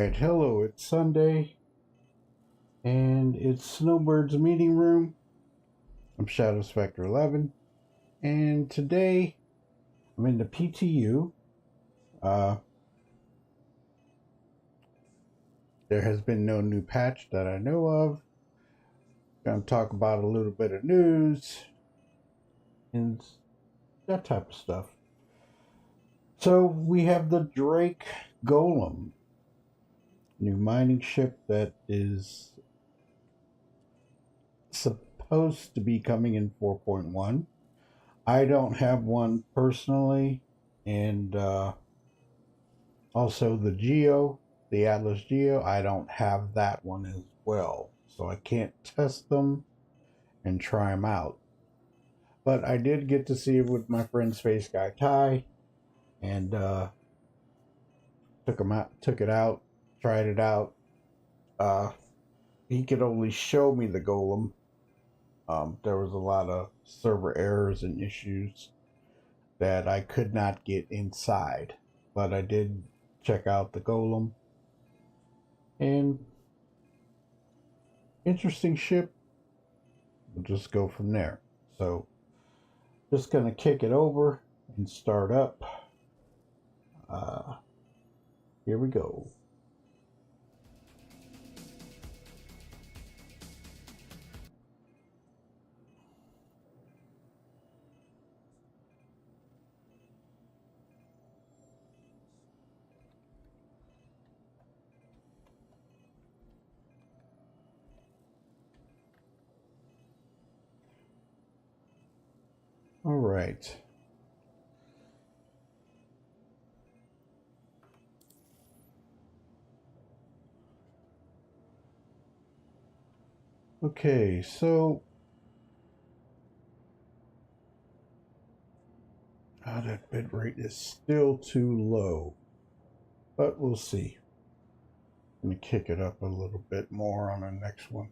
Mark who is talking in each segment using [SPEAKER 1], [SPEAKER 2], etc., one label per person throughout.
[SPEAKER 1] Alright, hello, it's Sunday, and it's Snowbirds meeting room. I'm Shadow Spectre 11, and today I'm in the PTU. There has been no new patch that I know of. Gonna talk about a little bit of news, and that type of stuff. So, we have the Drake Golem. New mining ship that is supposed to be coming in 4.1. I don't have one personally, and also the Atlas Geo, I don't have that one as well, so I can't test them and try them out. But I did get to see it with my friend Space Guy Ty, and took it out, tried it out. He could only show me the golem. There was a lot of server errors and issues that I could not get inside, but I did check out the golem, and interesting ship. We'll just go from there. So just gonna kick it over and start up. Here we go. All right. Okay, so that bit rate is still too low, but we'll see. I'm gonna kick it up a little bit more on the next one.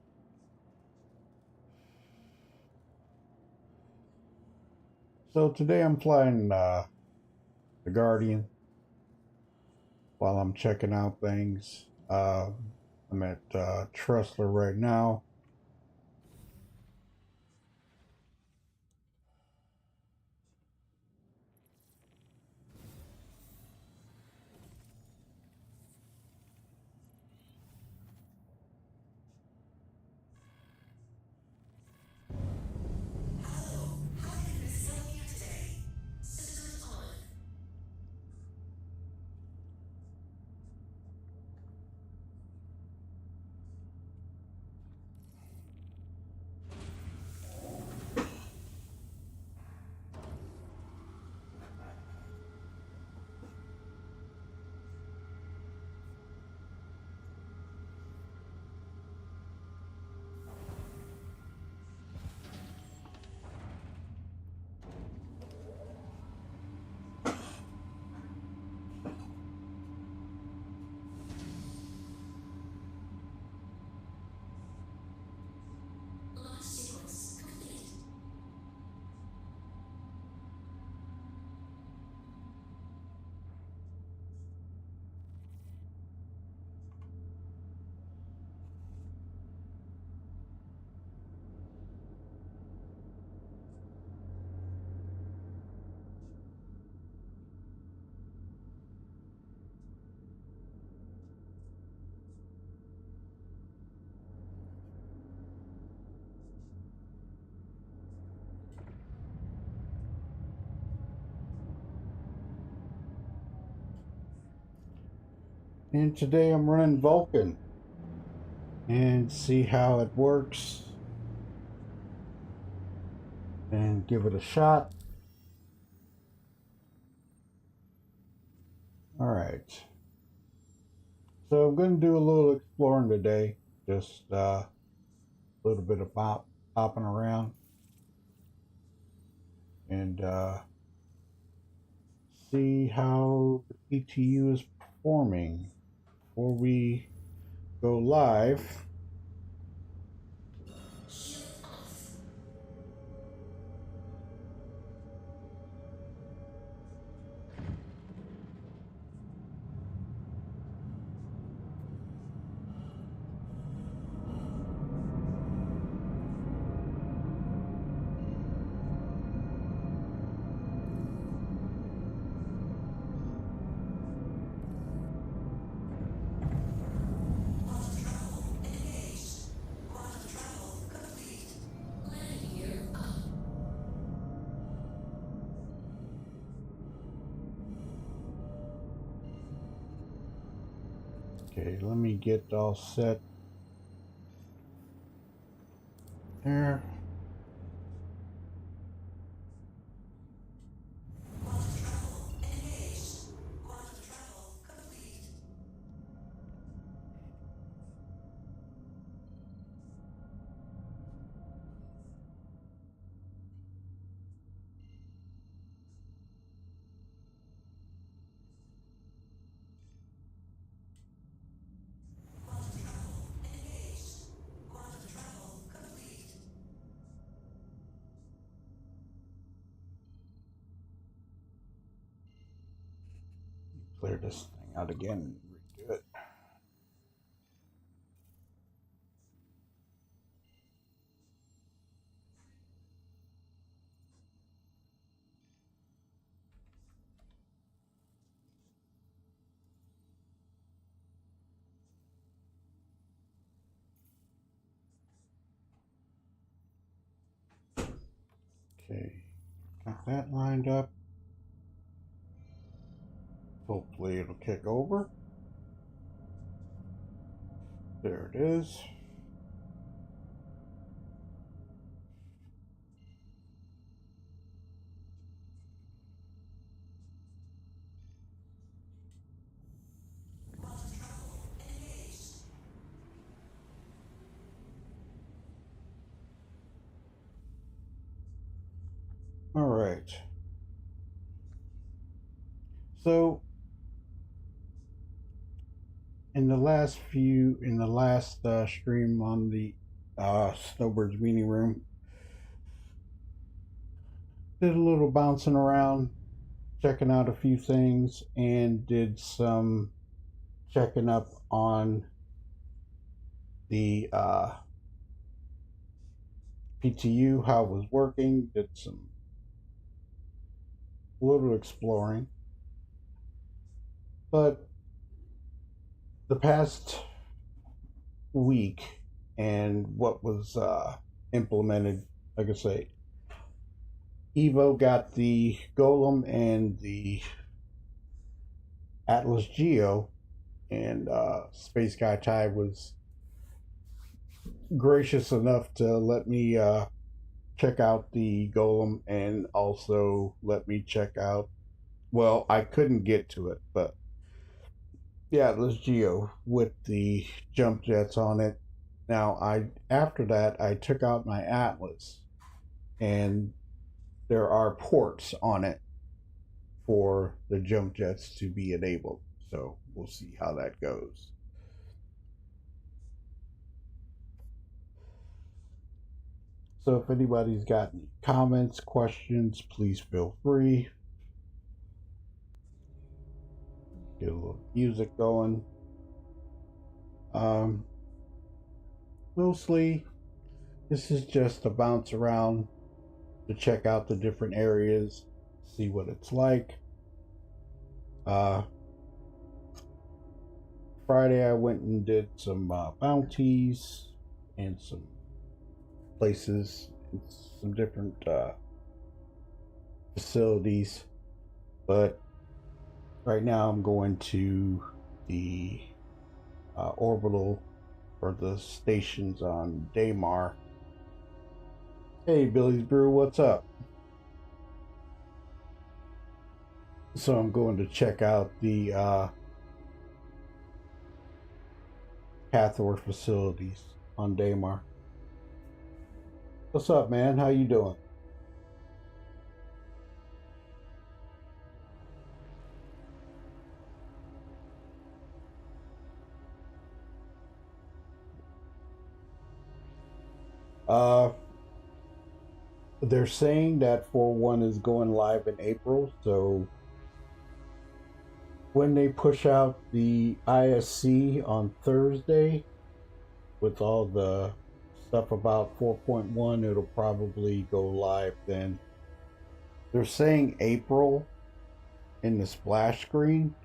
[SPEAKER 1] So today I'm flying the Guardian while I'm checking out things. I'm at Tressler right now. And today I'm running Vulcan and see how it works and give it a shot. All right. So I'm going to do a little exploring today, just a little bit of popping around and see how the PTU is performing before we go live. Okay, let me get all set there. Clear this thing out again and redo it. Okay, got that lined up. Hopefully it'll kick over. There it is. All right. So in the last stream on the Snowbirds meeting room, did a little bouncing around, checking out a few things, and did some checking up on the PTU, how it was working, did some little exploring. But the past week and what was implemented, like I say, Evo got the Golem and the Atlas Geo, and Space Guy Ty was gracious enough to let me check out the Golem, and also let me check out, well, I couldn't get to it, but the Atlas Geo with the jump jets on it. Now, after that, I took out my Atlas, and there are ports on it for the jump jets to be enabled. So we'll see how that goes. So if anybody's got any comments, questions, please feel free. Get a little music going. Mostly, this is just a bounce around to check out the different areas, see what it's like. Friday I went and did some bounties and some places, some different facilities, but right now I'm going to the orbital, or the stations on Daymar. Hey, Billy's Brew, what's up? So I'm going to check out the Hathor facilities on Daymar. What's up, man? How you doing? They're saying that 4.1 is going live in April, so when they push out the ISC on Thursday with all the stuff about 4.1, it'll probably go live then. They're saying April in the splash screen.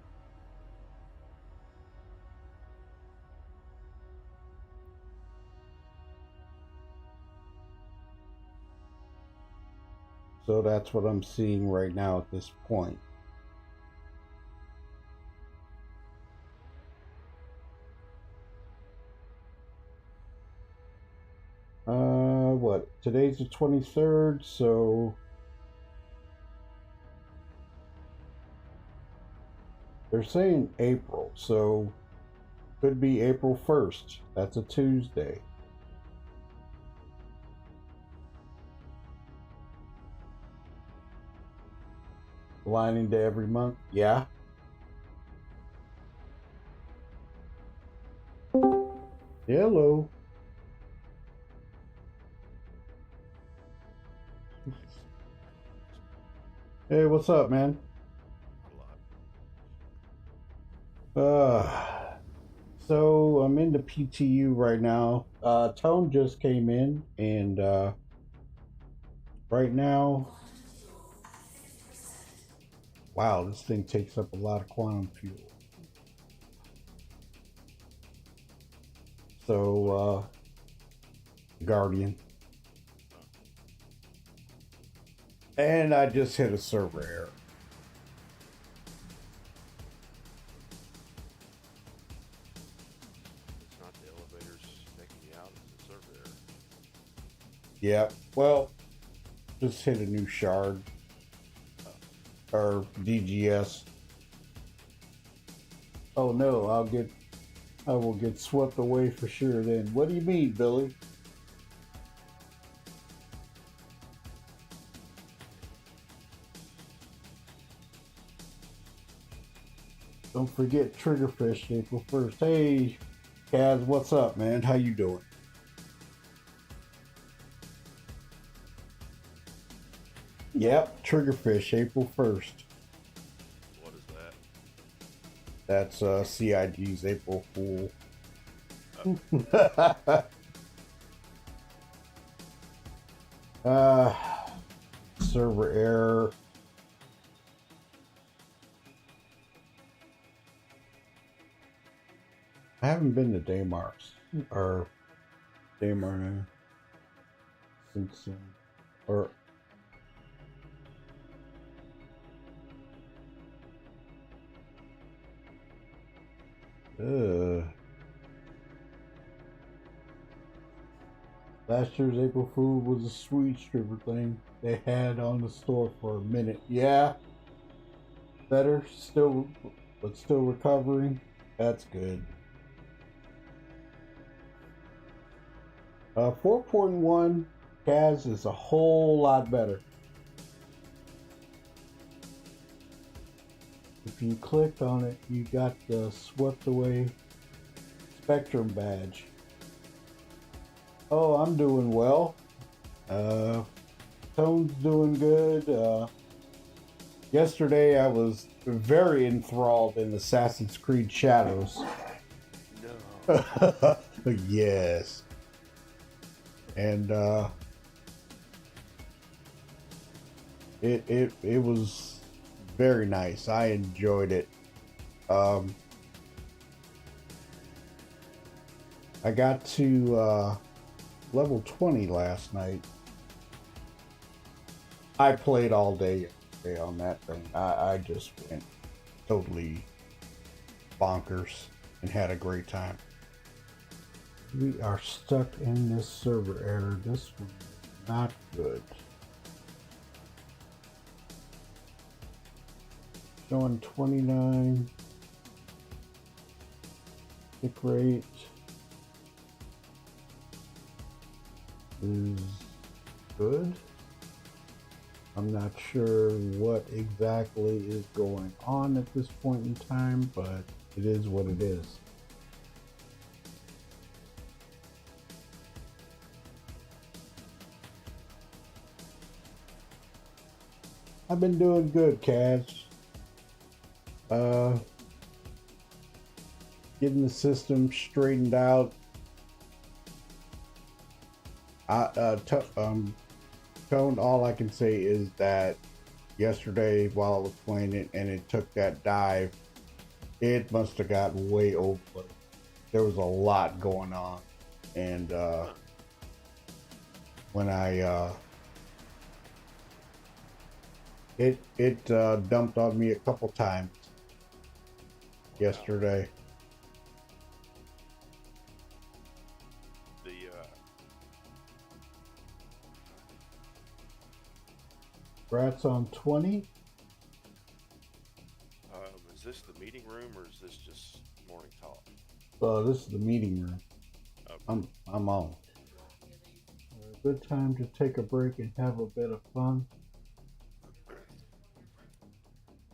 [SPEAKER 1] So that's what I'm seeing right now at this point. today's the 23rd, so they're saying April, so could be April 1st. That's a Tuesday. Aligning to every month, yeah. Hello. Hey, what's up, man? So I'm in the PTU right now. Tone just came in, and right now, wow, this thing takes up a lot of quantum fuel. So, Guardian. And I just hit a server error.
[SPEAKER 2] It's not the elevators making you out, it's the server error.
[SPEAKER 1] Yeah, well, just hit a new shard. Or DGS. Oh no, I will get swept away for sure then. What do you mean, Billy? Don't forget Triggerfish April 1st. Hey, Kaz, what's up, man? How you doing? Yep, Triggerfish April 1st.
[SPEAKER 2] What is that?
[SPEAKER 1] That's CIG's April Fool. Server error. I haven't been to Daymarks or Daymar since or last year's April Fool was a sweet stripper thing they had on the store for a minute. Yeah, better still, but still recovering. That's good. 4.1 Kaz is a whole lot better. If you click on it, you got the swept away Spectrum badge. Oh, I'm doing well. Tone's doing good. Yesterday I was very enthralled in Assassin's Creed Shadows.
[SPEAKER 2] No.
[SPEAKER 1] Yes. And it was very nice. I enjoyed it. I got to level 20 last night. I played all day on that thing. I just went totally bonkers and had a great time. We are stuck in this server error. This one is not good. Showing 29. Tick rate is good. I'm not sure what exactly is going on at this point in time, but it is what it is. I've been doing good, Kaz. Getting the system straightened out. Tone, all I can say is that yesterday while I was playing it and it took that dive, it must have got way overloaded. There was a lot going on, and when I it dumped on me a couple times yesterday. Rats on 20.
[SPEAKER 2] Is this the meeting room or is this just morning talk?
[SPEAKER 1] This is the meeting room.
[SPEAKER 2] Okay.
[SPEAKER 1] I'm on. Good time to take a break and have a bit of fun.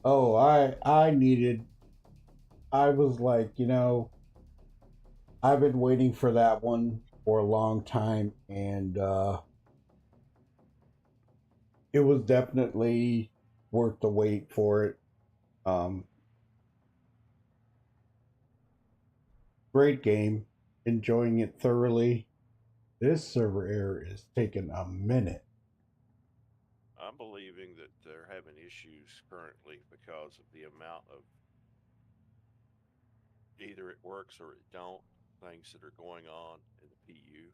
[SPEAKER 1] Oh, I was like, you know, I've been waiting for that one for a long time, and it was definitely worth the wait for it. Great game, enjoying it thoroughly. This server error is taking a minute.
[SPEAKER 2] I'm believing that they're having issues currently because of the amount of either it works or it don't things that are going on in the PU,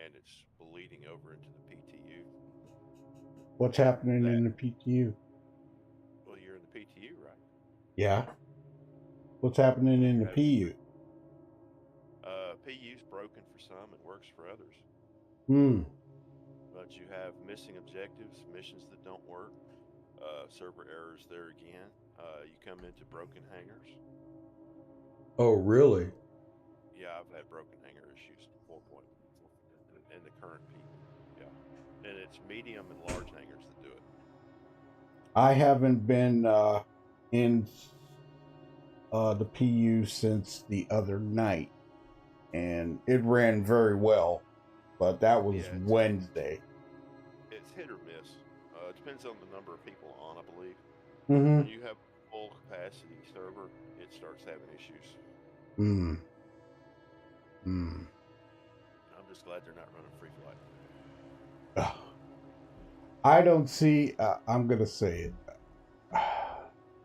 [SPEAKER 2] and it's bleeding over into the PTU.
[SPEAKER 1] What's happening in the PTU?
[SPEAKER 2] Well, you're in the PTU, right?
[SPEAKER 1] Yeah. What's happening in the PU?
[SPEAKER 2] PU's broken for some and works for others. But you have missing objectives, missions that don't work, server errors there again. You come into broken hangars.
[SPEAKER 1] Oh, really?
[SPEAKER 2] Yeah, I've had broken hanger issues 4.4 in the current PU. Yeah, and it's medium and large hangars that do it.
[SPEAKER 1] I haven't been in the PU since the other night, and it ran very well, but that was Wednesday.
[SPEAKER 2] It's hit or miss. It depends on the number of people on, I believe.
[SPEAKER 1] Mm-hmm.
[SPEAKER 2] When you have full capacity server, it starts having issues. I'm just glad they're not running free flight.
[SPEAKER 1] I don't see, I'm going to say it.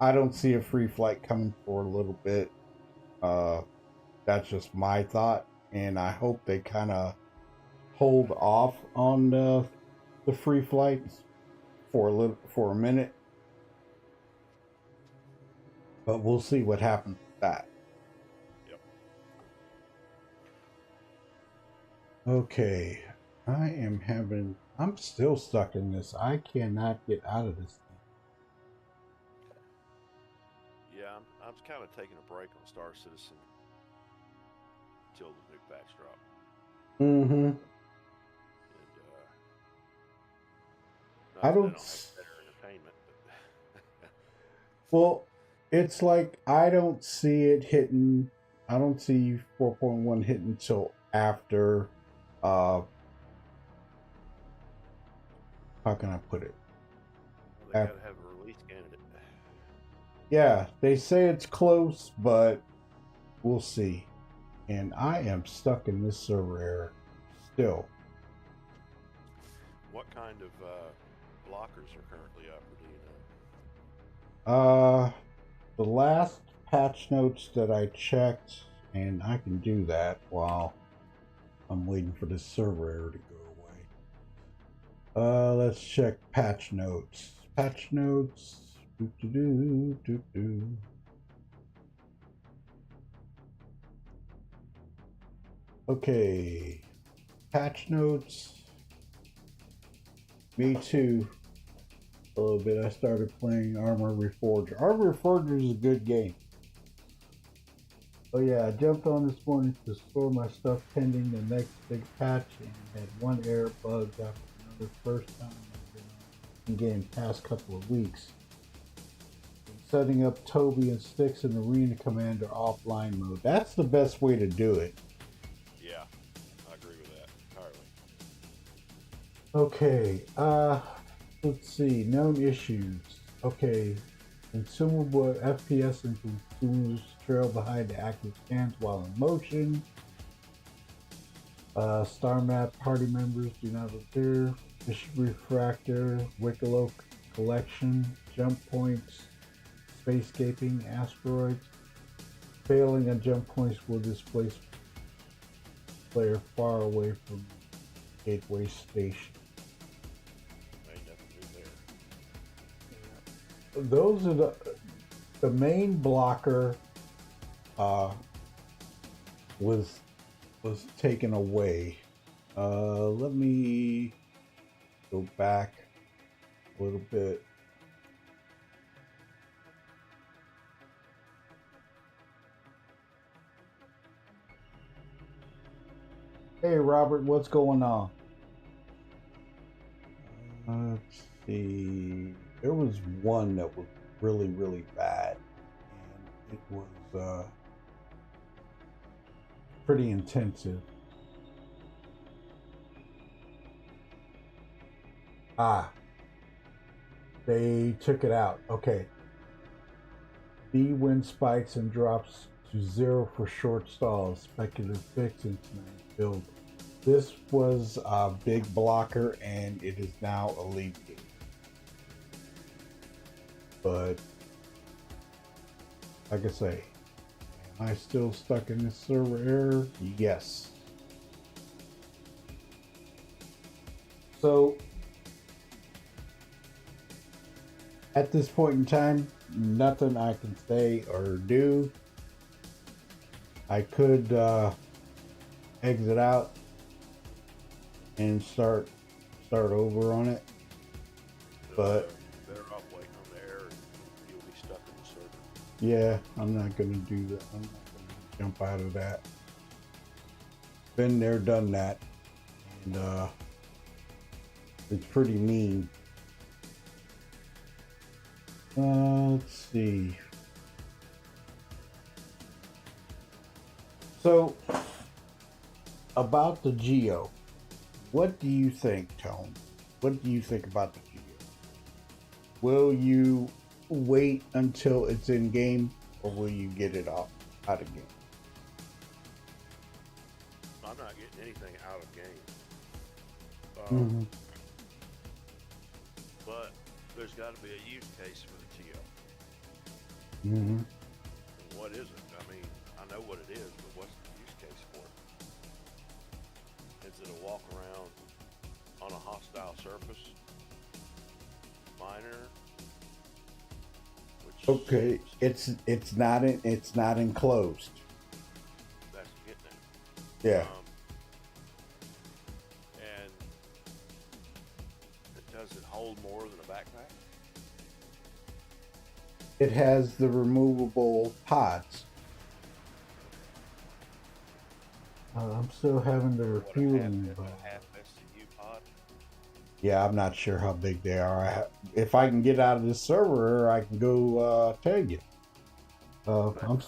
[SPEAKER 1] I don't see a free flight coming for a little bit. That's just my thought, and I hope they kind of hold off on the free flights for a minute. But we'll see what happens with that.
[SPEAKER 2] Yep.
[SPEAKER 1] Okay. I'm still stuck in this. I cannot get out of this thing.
[SPEAKER 2] Yeah, I'm kind of taking a break on Star Citizen until the new patch drop. And
[SPEAKER 1] I don't
[SPEAKER 2] have better entertainment, but
[SPEAKER 1] well, it's like I don't see it hitting. I don't see 4.1 hitting until after. How can I put it?
[SPEAKER 2] Well, they gotta have a release candidate.
[SPEAKER 1] Yeah, they say it's close, but we'll see. And I am stuck in this server error still.
[SPEAKER 2] What kind of blockers are currently up, or do you
[SPEAKER 1] know? The last patch notes that I checked, and I can do that while I'm waiting for this server error to go away. Let's check patch notes. Patch notes. Okay. Patch notes. Me too. A little bit. I started playing Armor Reforger. Armor Reforger is a good game. Oh yeah, I jumped on this morning to store my stuff pending the next big patch and had one error bug after another. First time I've been on the game past couple of weeks. Setting up Toby and Sticks in Arena Commander offline mode. That's the best way to do it.
[SPEAKER 2] Yeah, I agree with that entirely.
[SPEAKER 1] Okay, let's see. Known issues. Okay, consumable FPS and consumers trail behind the active scans while in motion. Star map party members do not appear. Mission refractor, Wicklow collection, jump points, spacescaping, asteroids. Failing on jump points will displace player far away from gateway station. Those are the main blocker was taken away. Let me go back a little bit. Hey, Robert, what's going on? Let's see. There was one that was really, really bad, and it was pretty intensive. Ah, they took it out. Okay. B wind spikes and drops to 0 for short stalls. Speculative fix in tonight's build. This was a big blocker and it is now alleviated. But like I say, am I still stuck in this server error? Yes. So at this point in time, nothing I can say or do. I could exit out and start over on it, but
[SPEAKER 2] better off waiting on the error. You'll be stuck in the server.
[SPEAKER 1] Yeah, I'm not gonna do that. I'm not gonna jump out of that. Been there, done that, and it's pretty mean. Let's see. So, about the Geo, what do you think, Tone? What do you think about the Geo? Will you wait until it's in game, or will you get it out of game?
[SPEAKER 2] I'm not getting anything out of game. But there's got to be a use case for the Geo. And what is it? I mean, I know what it is, but what's the use case for it? Is it a walk around on a hostile surface? Minor? Which
[SPEAKER 1] Okay, it's not enclosed.
[SPEAKER 2] That's getting it.
[SPEAKER 1] Yeah.
[SPEAKER 2] And does it hold more than a backpack?
[SPEAKER 1] It has the removable pods. I'm still having the refueling.
[SPEAKER 2] A half SCU pod?
[SPEAKER 1] Yeah, I'm not sure how big they are. If I can get out of this server, I can go tell you. I'm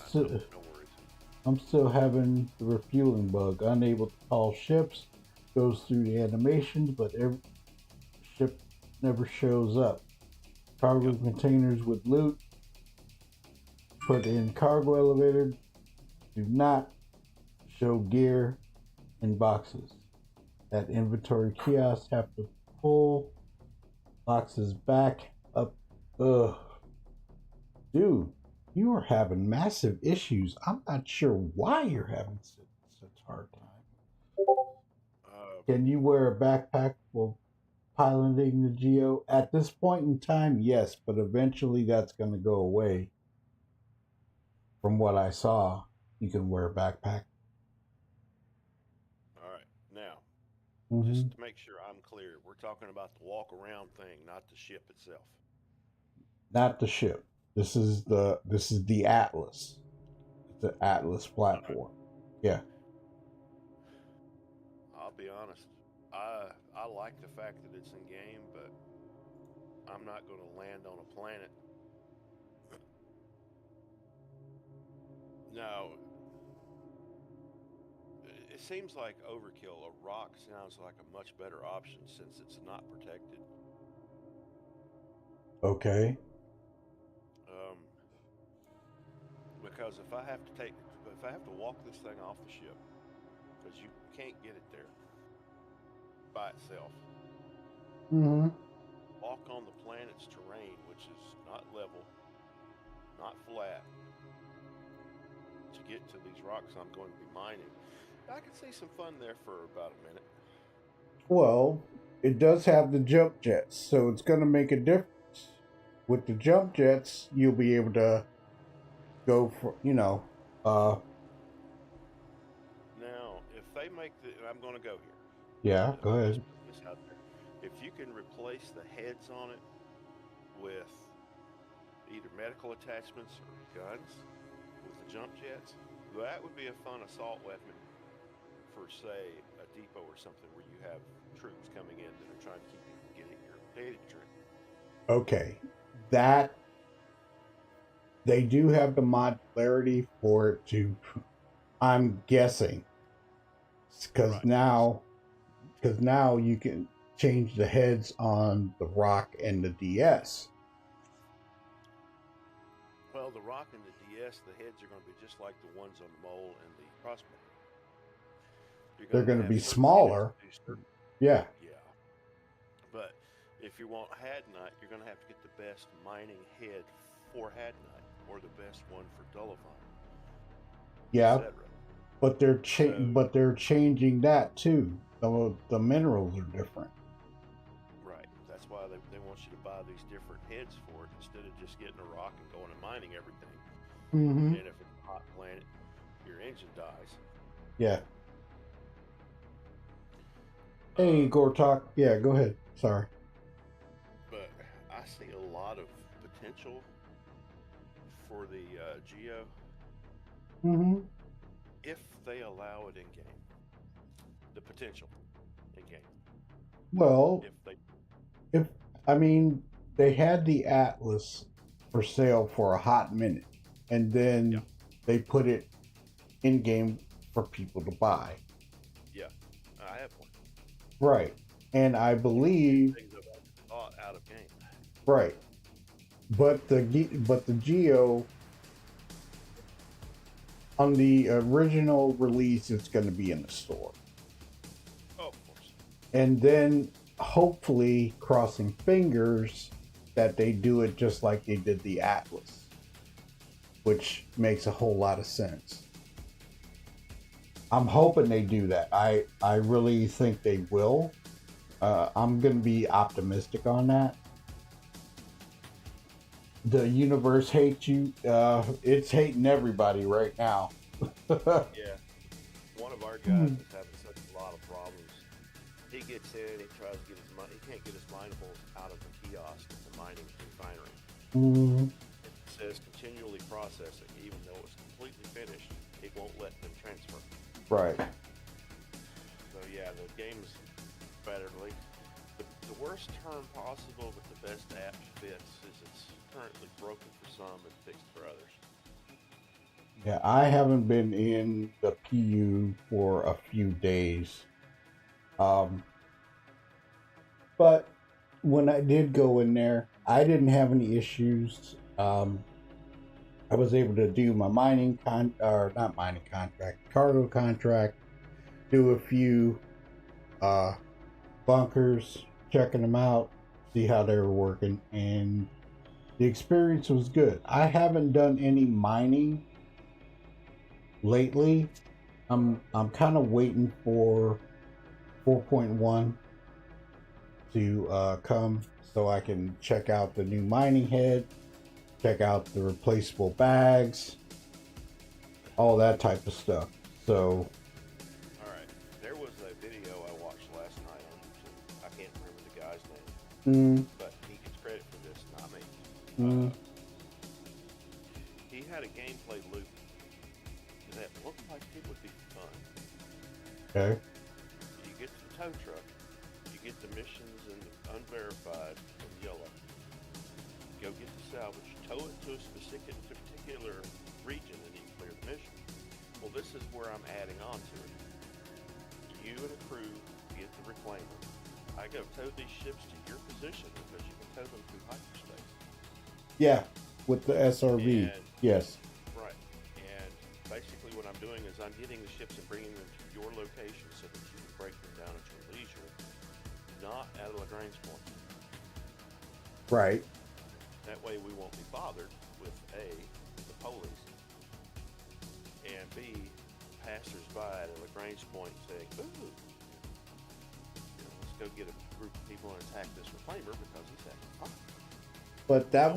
[SPEAKER 1] still having the refueling bug. Unable to call ships. Goes through the animations, but every ship never shows up. Cargo containers with loot put in cargo elevator do not show gear in boxes. At inventory kiosks have to pull boxes back up. Ugh. Dude, you are having massive issues. I'm not sure why you're having such a hard time. Can you wear a backpack while piloting the Geo? At this point in time, yes, but eventually that's going to go away. From what I saw, you can wear a backpack.
[SPEAKER 2] All right. Now, just to make sure I'm clear, we're talking about the walk around thing, not the ship itself.
[SPEAKER 1] Not the ship. This is the Atlas. It's the Atlas platform. Right. Yeah.
[SPEAKER 2] I'll be honest. I like the fact that it's in game, but I'm not going to land on a planet. No. It seems like overkill. A rock sounds like a much better option since it's not protected.
[SPEAKER 1] Okay.
[SPEAKER 2] Because if I have to walk this thing off the ship, because you can't get it there by itself. Walk on the planet's terrain, which is not level, not flat, to get to these rocks I'm going to be mining. I can see some fun there for about a minute.
[SPEAKER 1] Well, it does have the jump jets, so it's going to make a difference. With the jump jets, you'll be able to go for,
[SPEAKER 2] Now, if they make I'm going to go here.
[SPEAKER 1] Yeah, go ahead.
[SPEAKER 2] This out there. If you can replace the heads on it with either medical attachments or guns with the jump jets, that would be a fun assault weapon for, say, a depot or something where you have troops coming in that are trying to keep you from getting your data trip.
[SPEAKER 1] Okay, that they do have the modularity for it to, I'm guessing, because
[SPEAKER 2] Right.
[SPEAKER 1] now you can change the heads on the Rock and the DS.
[SPEAKER 2] Well, the Rock and the DS, the heads are going to be just like the ones on the Mole and the Crossbow.
[SPEAKER 1] They're going to
[SPEAKER 2] have
[SPEAKER 1] be
[SPEAKER 2] certain
[SPEAKER 1] smaller.
[SPEAKER 2] heads to do certain-
[SPEAKER 1] Yeah.
[SPEAKER 2] Yeah. But if you want Hadnite, you're going to have to get the best mining head for Hadnite or the best one for Dullivine.
[SPEAKER 1] Yeah.
[SPEAKER 2] etc.
[SPEAKER 1] But they're changing that too. The minerals are different.
[SPEAKER 2] Right. That's why they want you to buy these different heads for it instead of just getting a rock and going and mining everything.
[SPEAKER 1] Mm-hmm.
[SPEAKER 2] And if it's a hot planet, your engine dies.
[SPEAKER 1] Yeah. Hey, Gortok. Yeah, go ahead. Sorry.
[SPEAKER 2] But I see a lot of potential for the Geo
[SPEAKER 1] Mm-hmm.
[SPEAKER 2] if they allow it in game. The potential in game.
[SPEAKER 1] Well,
[SPEAKER 2] If
[SPEAKER 1] they had the Atlas for sale for a hot minute, and then they put it in game for people to buy.
[SPEAKER 2] Yeah, I have one.
[SPEAKER 1] Right, and I believe
[SPEAKER 2] Things I've thought out of game.
[SPEAKER 1] right, but the Geo on the original release, it's going to be in the store.
[SPEAKER 2] Oh, of course.
[SPEAKER 1] And then hopefully, crossing fingers, that they do it just like they did the Atlas, which makes a whole lot of sense. I'm hoping they do that. I really think they will. I'm going to be optimistic on that. The universe hates you. It's hating everybody right now.
[SPEAKER 2] Yeah. One of our guys is having such a lot of problems. He gets in, he tries to get his money. He can't get his minables out of the kiosk at the mining refinery.
[SPEAKER 1] Mm-hmm.
[SPEAKER 2] It says continually processing, even though it's completely finished. It won't let them transfer.
[SPEAKER 1] Right.
[SPEAKER 2] So yeah, the game's betterly. The worst term possible, but the best app fits is it's currently broken for some and fixed for others.
[SPEAKER 1] Yeah, I haven't been in the PU for a few days. But when I did go in there, I didn't have any issues. I was able to do my cargo contract, do a few bunkers, checking them out, see how they were working, and the experience was good. I haven't done any mining lately. I'm kind of waiting for 4.1 to come so I can check out the new mining head, check out the replaceable bags, all that type of stuff. So
[SPEAKER 2] All right, there was a video I watched last night on YouTube. I can't remember the guy's name, but he gets credit for this, not me. He had a gameplay loop that looked like it would be fun.
[SPEAKER 1] okay.
[SPEAKER 2] You get to the tow truck, you get the missions in the unverified in yellow. Go get the salvage, tow it to a particular region, and you clear the mission. Well, this is where I'm adding on to it. You and a crew get the reclaimer. I go tow these ships to your position because you can tow them through hyperspace.
[SPEAKER 1] Yeah, with the SRV.
[SPEAKER 2] And-
[SPEAKER 1] Yes.
[SPEAKER 2] Right. And basically what I'm doing is I'm getting the ships and bringing them to your location so that you can break them down at your leisure, not at a Lagrange point.
[SPEAKER 1] Right.
[SPEAKER 2] That way we won't be bothered with A, the police, and B, passers-by at a Lagrange point saying, ooh, let's go get a group of people and attack this reclaimer because he's acting fine.
[SPEAKER 1] But that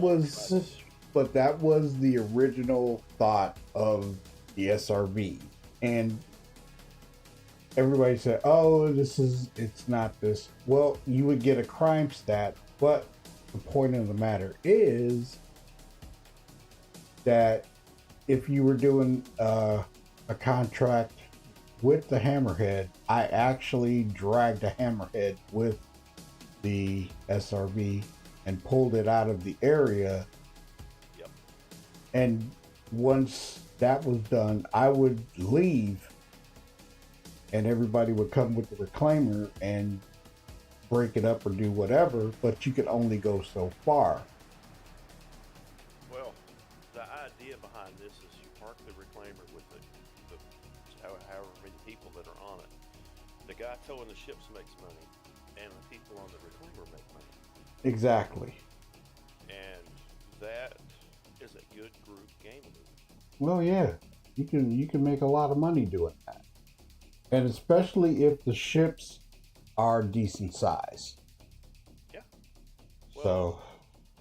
[SPEAKER 1] was the original thought of the SRV. And everybody said, oh, it's not this. Well, you would get a crime stat, but the point of the matter is that if you were doing a contract with the hammerhead. I actually dragged a hammerhead with the SRV and pulled it out of the area.
[SPEAKER 2] Yep.
[SPEAKER 1] And once that was done, I would leave and everybody would come with the reclaimer and break it up or do whatever, but you could only go so far.
[SPEAKER 2] Well, the idea behind this is you park the reclaimer with the however many people that are on it. The guy towing the ships makes money, and the people on the reclaimer make money.
[SPEAKER 1] Exactly.
[SPEAKER 2] And that is a good group game loop.
[SPEAKER 1] Well, yeah, you can make a lot of money doing that, and especially if the ships are decent size.
[SPEAKER 2] Yeah. Well,
[SPEAKER 1] So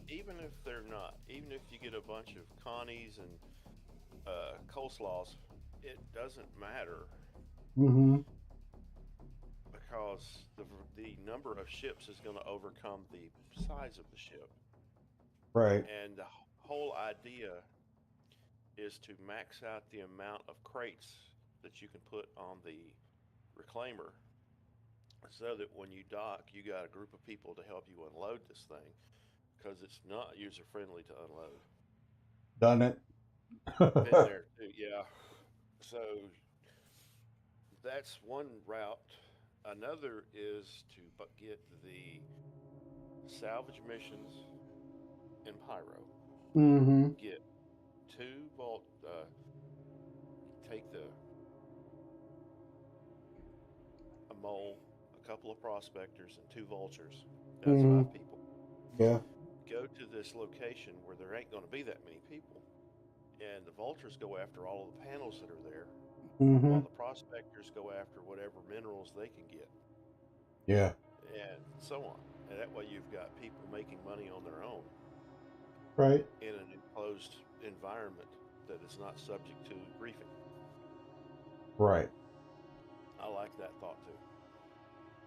[SPEAKER 2] even if they're not, even if you get a bunch of Connies and coleslaws, it doesn't matter because the number of ships is going to overcome the size of the ship.
[SPEAKER 1] right.
[SPEAKER 2] And the whole idea is to max out the amount of crates that you can put on the reclaimer so that when you dock, you got a group of people to help you unload this thing because it's not user friendly to unload.
[SPEAKER 1] Done it.
[SPEAKER 2] Been there too, yeah. So that's one route. Another is to get the salvage missions in Pyro. Get 2 vault. Take a mole, a couple of prospectors, and 2 vultures. That's 5 people.
[SPEAKER 1] Yeah.
[SPEAKER 2] Go to this location where there ain't going to be that many people, and the vultures go after all of the panels that are there, while the prospectors go after whatever minerals they can get.
[SPEAKER 1] Yeah.
[SPEAKER 2] And so on. And that way you've got people making money on their own.
[SPEAKER 1] Right.
[SPEAKER 2] In an enclosed environment that is not subject to briefing.
[SPEAKER 1] Right.
[SPEAKER 2] I like that thought too.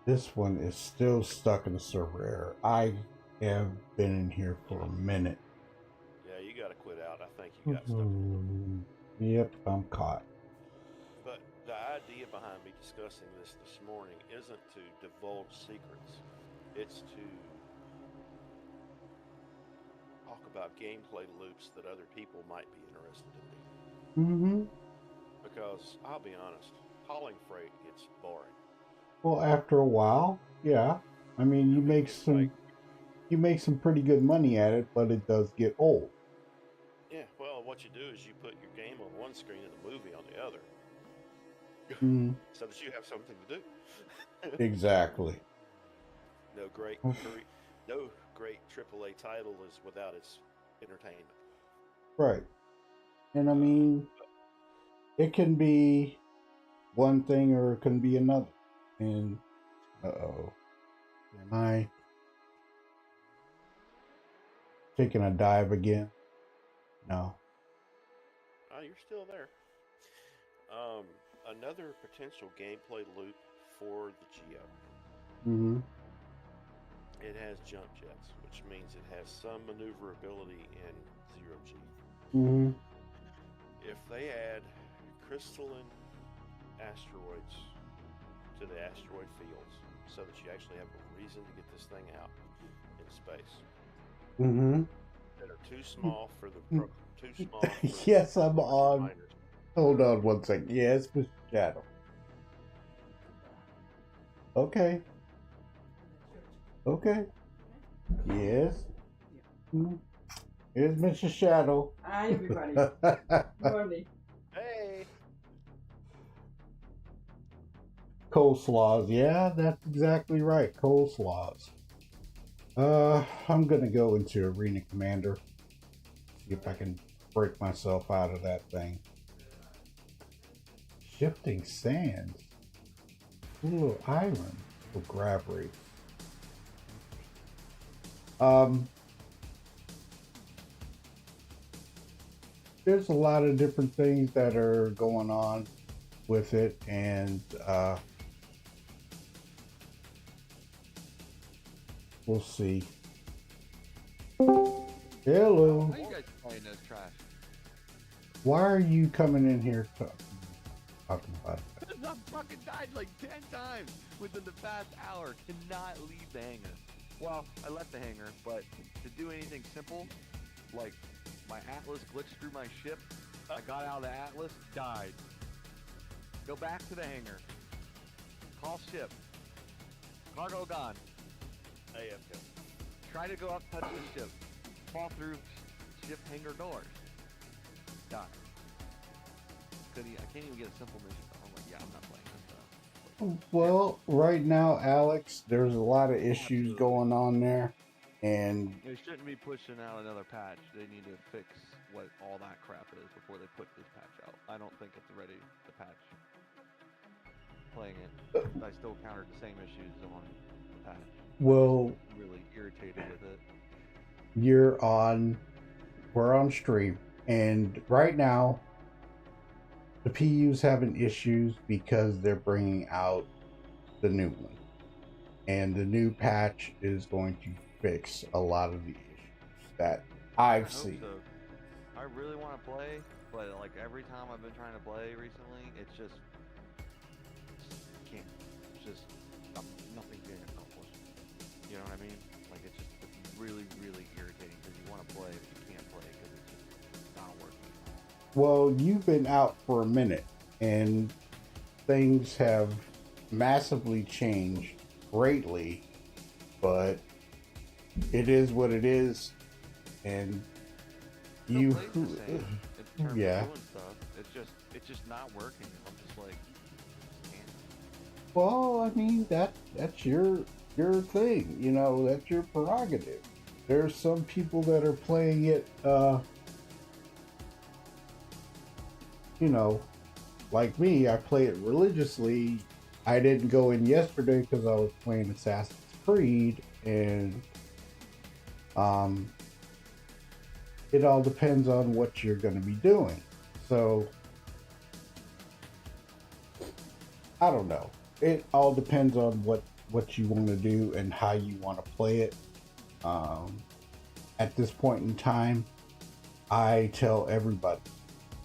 [SPEAKER 1] This one is still stuck in the server error. I have been in here for a minute.
[SPEAKER 2] Yeah, you got to quit out. I think you got stuck.
[SPEAKER 1] Yep, I'm caught.
[SPEAKER 2] But the idea behind me discussing this morning isn't to divulge secrets. It's to talk about gameplay loops that other people might be interested in. Because I'll be honest, hauling freight gets boring.
[SPEAKER 1] Well, after a while, yeah. I mean, you make some pretty good money at it, but it does get old.
[SPEAKER 2] Yeah, well, what you do is you put your game on one screen and the movie on the other. So that you have something to do.
[SPEAKER 1] Exactly.
[SPEAKER 2] No great AAA title is without its entertainment.
[SPEAKER 1] Right. And I mean, it can be one thing or it can be another. And am I taking a dive again? No.
[SPEAKER 2] Oh, you're still there. Another potential gameplay loop for the Geo. It has jump jets, which means it has some maneuverability in 0G. If they add crystalline asteroids to the asteroid fields so that you actually have a reason to get this thing out in space that are too small for the
[SPEAKER 1] yes, I'm on. Miners. Hold on one second. Yes, Mr. Shadow. Okay. Yes. Here's Mr. Shadow.
[SPEAKER 3] Hi, everybody. Morning.
[SPEAKER 2] Hey.
[SPEAKER 1] Coleslaws. Yeah, that's exactly right. Coleslaws. I'm gonna go into Arena Commander. See if I can break myself out of that thing. Shifting sands. Little island. Little grab race. There's a lot of different things that are going on with it, and we'll see. Hello.
[SPEAKER 4] How you guys playing this trash?
[SPEAKER 1] Why are you coming in here talking about it?
[SPEAKER 4] Because I'm fucking died like 10 times within the past hour. Cannot leave the hangar. Well, I left the hangar, but to do anything simple, like my Atlas glitched through my ship, I got out of the Atlas, died. Go back to the hangar. Call ship. Cargo gone.
[SPEAKER 2] AFK.
[SPEAKER 4] Try to go up, touch the ship. Fall through ship hangar doors. Die. I can't even get a simple mission. I'm like, yeah, I'm not playing this stuff.
[SPEAKER 1] Well, right now, Alex, there's a lot of issues going on there, and
[SPEAKER 4] They shouldn't be pushing out another patch. They need to fix what all that crap is before they put this patch out. I don't think it's ready to patch. Playing it, I still encountered the same issues on the patch.
[SPEAKER 1] well,
[SPEAKER 4] Really irritated with it.
[SPEAKER 1] we're on stream, and right now, the PU's having issues because they're bringing out the new one, and the new patch is going to fix a lot of the issues that I've seen.
[SPEAKER 4] So. I really want to play, but like every time I've been trying to play recently, it's just can't. It's just nothing being accomplished. You know what I mean? Like it's really, really irritating because you want to play, but you can't play because it's just not working.
[SPEAKER 1] Well, you've been out for a minute, and things have massively changed greatly, but it is what it is, and
[SPEAKER 4] Still plays the same in terms
[SPEAKER 1] yeah.
[SPEAKER 4] of doing stuff. It's just not working. I'm just like, can't.
[SPEAKER 1] Well, I mean that's your thing, you know, that's your prerogative. There's some people that are playing it, you know, like me. I play it religiously. I didn't go in yesterday because I was playing Assassin's Creed, and it all depends on what you're going to be doing. So I don't know. It all depends on what you want to do and how you want to play it. At this point in time, I tell everybody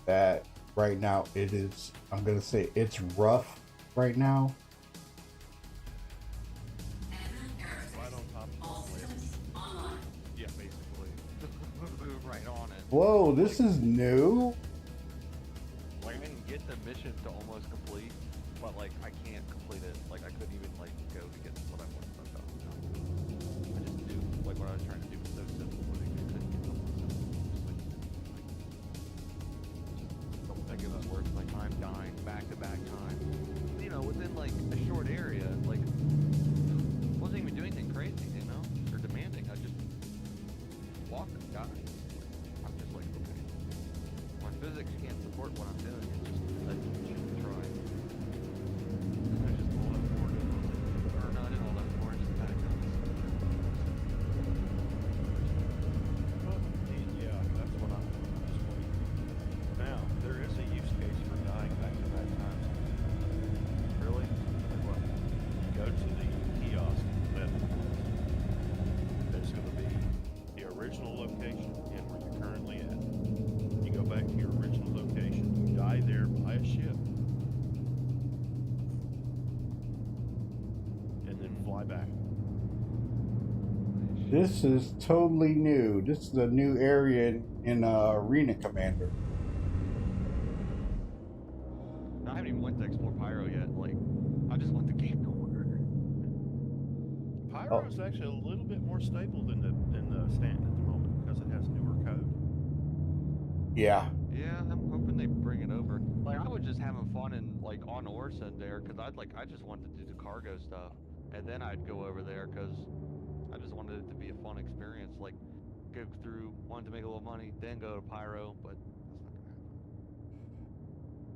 [SPEAKER 1] that right now it is, I'm going to say it's rough right now.
[SPEAKER 4] Right on top of the list. Yeah, basically. Right on it.
[SPEAKER 1] Whoa, this is new.
[SPEAKER 4] Like I can get the mission to almost complete, but like I can't complete it. Like I couldn't even like go to get what I wanted to go. I just knew like what I was trying to do was so simple, but I couldn't get something simple. Just don't think it was worth my time dying back to back time. You know, within like a short area, like wasn't even doing anything crazy, you know, or demanding. I just walk and die. I'm just like, okay. My physics can't support what I'm doing. It's just I shouldn't try. I just pulled up more or not in all that more, just back up.
[SPEAKER 2] Well, yeah, that's what I'm doing this week. Now, there is a use case for dying back-to-back times.
[SPEAKER 4] Really? Like what?
[SPEAKER 2] You go to the kiosk that there's going to be the original location and where you're currently at. You go back to your original location, you die there by a ship, and then fly back.
[SPEAKER 1] This is totally new. This is a new area in Arena Commander.
[SPEAKER 4] No, I haven't even went to explore Pyro yet. Like, I just let the game go order.
[SPEAKER 2] Pyro is actually a little bit more stable than the stand at the moment because it has newer code.
[SPEAKER 1] Yeah.
[SPEAKER 4] Yeah, I'm hoping they bring it over. Like, I was just having fun in like on Orson there because I just wanted to do the cargo stuff, and then I'd go over there because I just wanted it to be a fun experience. Like, go through, wanted to make a little money, then go to Pyro, but that's not gonna happen.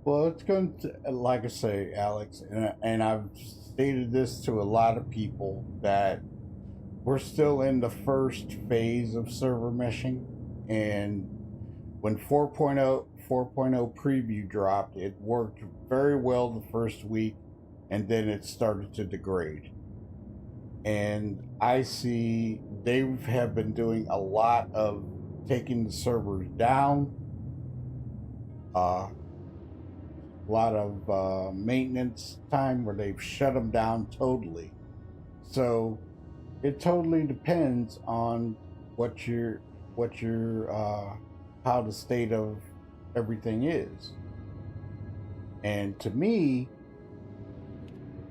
[SPEAKER 1] Well, it's going to, like I say, Alex, and I've stated this to a lot of people, that we're still in the first phase of server meshing, and when 4.0 preview dropped, it worked very well the first week, and then it started to degrade. And I see they have been doing a lot of taking the servers down, maintenance time where they've shut them down totally. So it totally depends on what your how the state of everything is. And to me,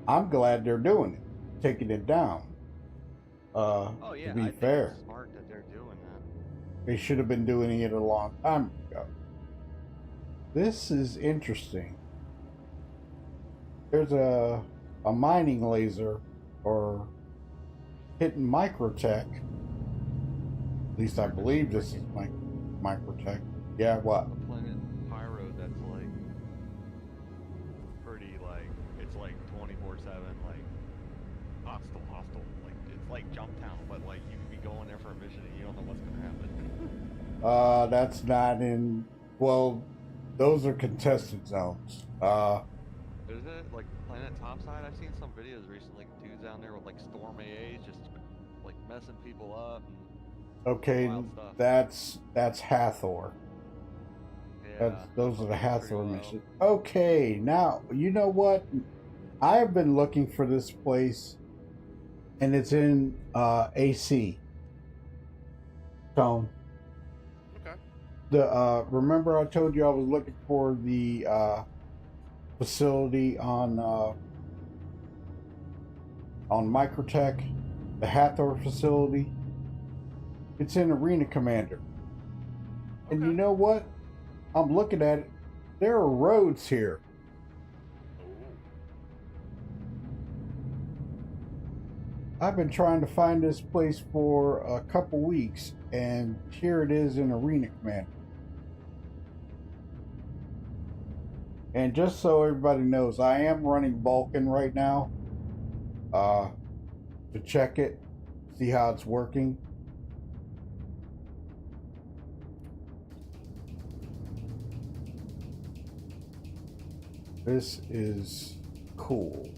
[SPEAKER 1] I'm glad they're doing it, taking it down.
[SPEAKER 4] Oh yeah,
[SPEAKER 1] to be
[SPEAKER 4] I think
[SPEAKER 1] fair,
[SPEAKER 4] it's smart that they're doing that.
[SPEAKER 1] they should have been doing it a long time ago. This is interesting. There's a mining laser or hidden microtech. At least I believe this is microtech. Yeah, what?
[SPEAKER 4] The planet Pyro that's like pretty like it's like 24/7 like hostile. Like it's like Jumptown, but like you could be going there for a mission and you don't know what's gonna happen.
[SPEAKER 1] That's not in. Well, those are contested zones.
[SPEAKER 4] Is it like Planet Topside? I've seen some videos recently, like dudes down there with like Storm AAs just like messing people up. And
[SPEAKER 1] okay,
[SPEAKER 4] wild stuff.
[SPEAKER 1] that's Hathor.
[SPEAKER 4] Yeah,
[SPEAKER 1] Those are the
[SPEAKER 4] pretty
[SPEAKER 1] Hathor
[SPEAKER 4] low.
[SPEAKER 1] missions. Okay, now you know what? I have been looking for this place, and it's in AC. Tone.
[SPEAKER 2] Okay.
[SPEAKER 1] The remember I told you I was looking for the facility on Microtech, the Hathor facility. It's in Arena Commander. And
[SPEAKER 2] Okay.
[SPEAKER 1] you know what? I'm looking at it. There are roads here.
[SPEAKER 2] Oh.
[SPEAKER 1] I've been trying to find this place for a couple weeks, and here it is in Arena Commander. And just so everybody knows, I am running Vulkan right now to check it, see how it's working. This is cool.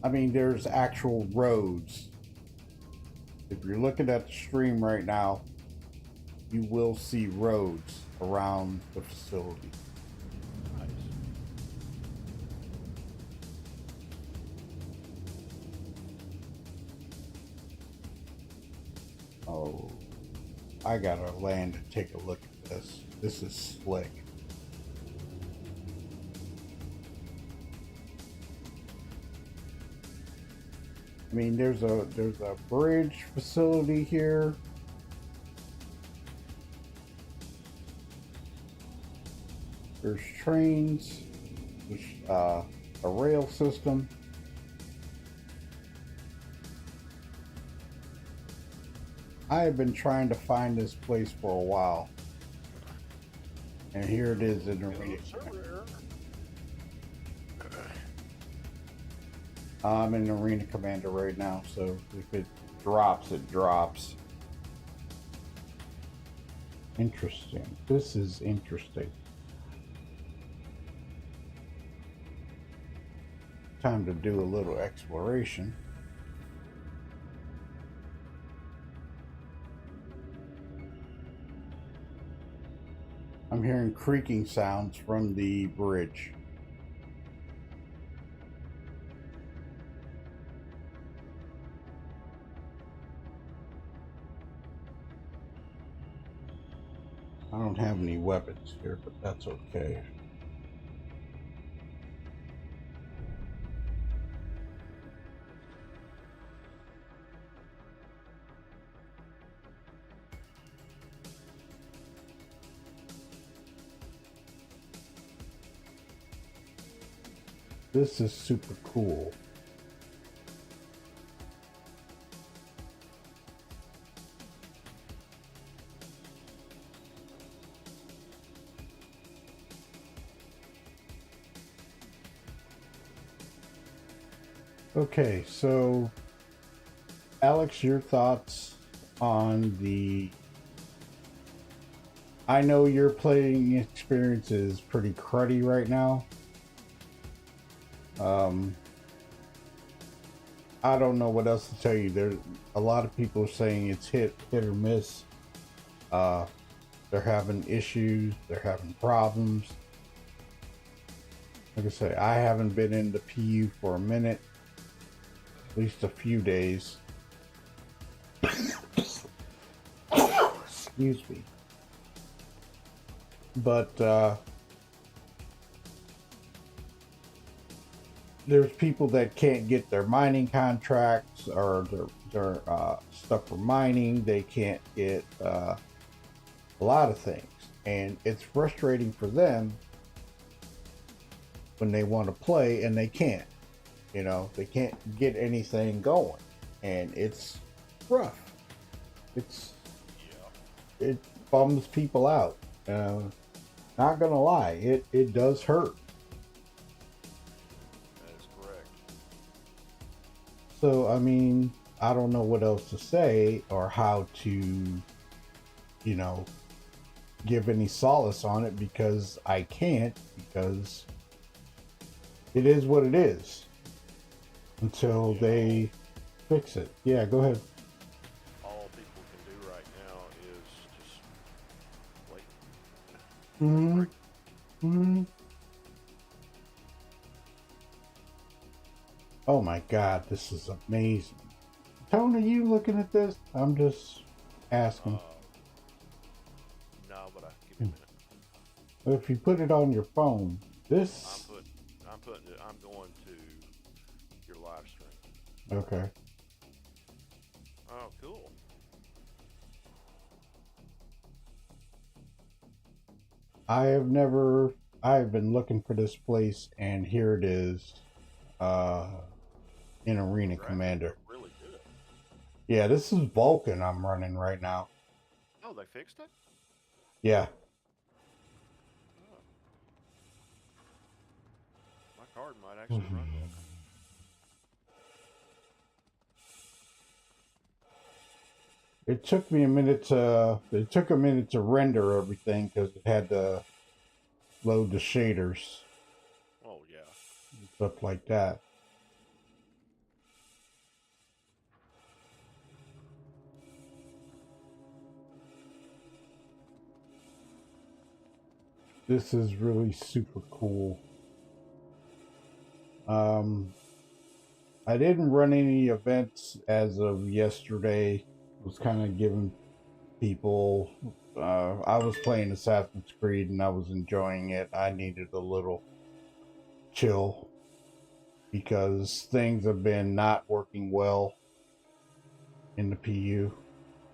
[SPEAKER 1] I mean, there's actual roads. If you're looking at the stream right now, you will see roads around the facility.
[SPEAKER 2] Nice.
[SPEAKER 1] Oh, I gotta land and take a look at this. This is slick. I mean, there's a bridge facility here. There's trains. There's a rail system. I have been trying to find this place for a while, and here it is in Arena. I'm in Arena Commander right now, so if it drops, it drops. Interesting. This is interesting. Time to do a little exploration. I'm hearing creaking sounds from the bridge. I don't have any weapons here, but that's okay. This is super cool. Okay, so Alex, your thoughts on the... I know your playing experience is pretty cruddy right now. I don't know what else to tell you. There's a lot of people saying it's hit or miss. They're having issues. They're having problems. like I say, I haven't been in the PU for a minute, at least a few days. Excuse me. But there's people that can't get their mining contracts or their stuff for mining. They can't get a lot of things, and it's frustrating for them when they want to play and they can't. You know, they can't get anything going, and it's rough. It bums people out. Not gonna lie, it does hurt.
[SPEAKER 2] That is correct.
[SPEAKER 1] So I mean, I don't know what else to say or how to, you know, give any solace on it, because I can't, because it is what it is until they fix it. Yeah, go ahead.
[SPEAKER 2] All people can do right now is just wait.
[SPEAKER 1] Mm-hmm. Mm-hmm. Oh my God, this is amazing. Tone, are you looking at this? I'm just asking.
[SPEAKER 2] No, but give me a minute.
[SPEAKER 1] If you put it on your phone, this.
[SPEAKER 2] I'm putting it. I'm going to your live stream.
[SPEAKER 1] Okay.
[SPEAKER 2] Oh, cool.
[SPEAKER 1] I've been looking for this place, and here it is, in Arena Commander.
[SPEAKER 2] Really good.
[SPEAKER 1] Yeah, this is Vulkan I'm running right now.
[SPEAKER 2] Oh, they fixed it?
[SPEAKER 1] Yeah.
[SPEAKER 2] Oh. My card might actually run Vulkan.
[SPEAKER 1] It took me a minute to render everything because it had to load the shaders
[SPEAKER 2] Oh, yeah.
[SPEAKER 1] and stuff like that. This is really super cool. I didn't run any events as of yesterday. Was kind of giving people, I was playing Assassin's Creed and I was enjoying it. I needed a little chill because things have been not working well in the PU.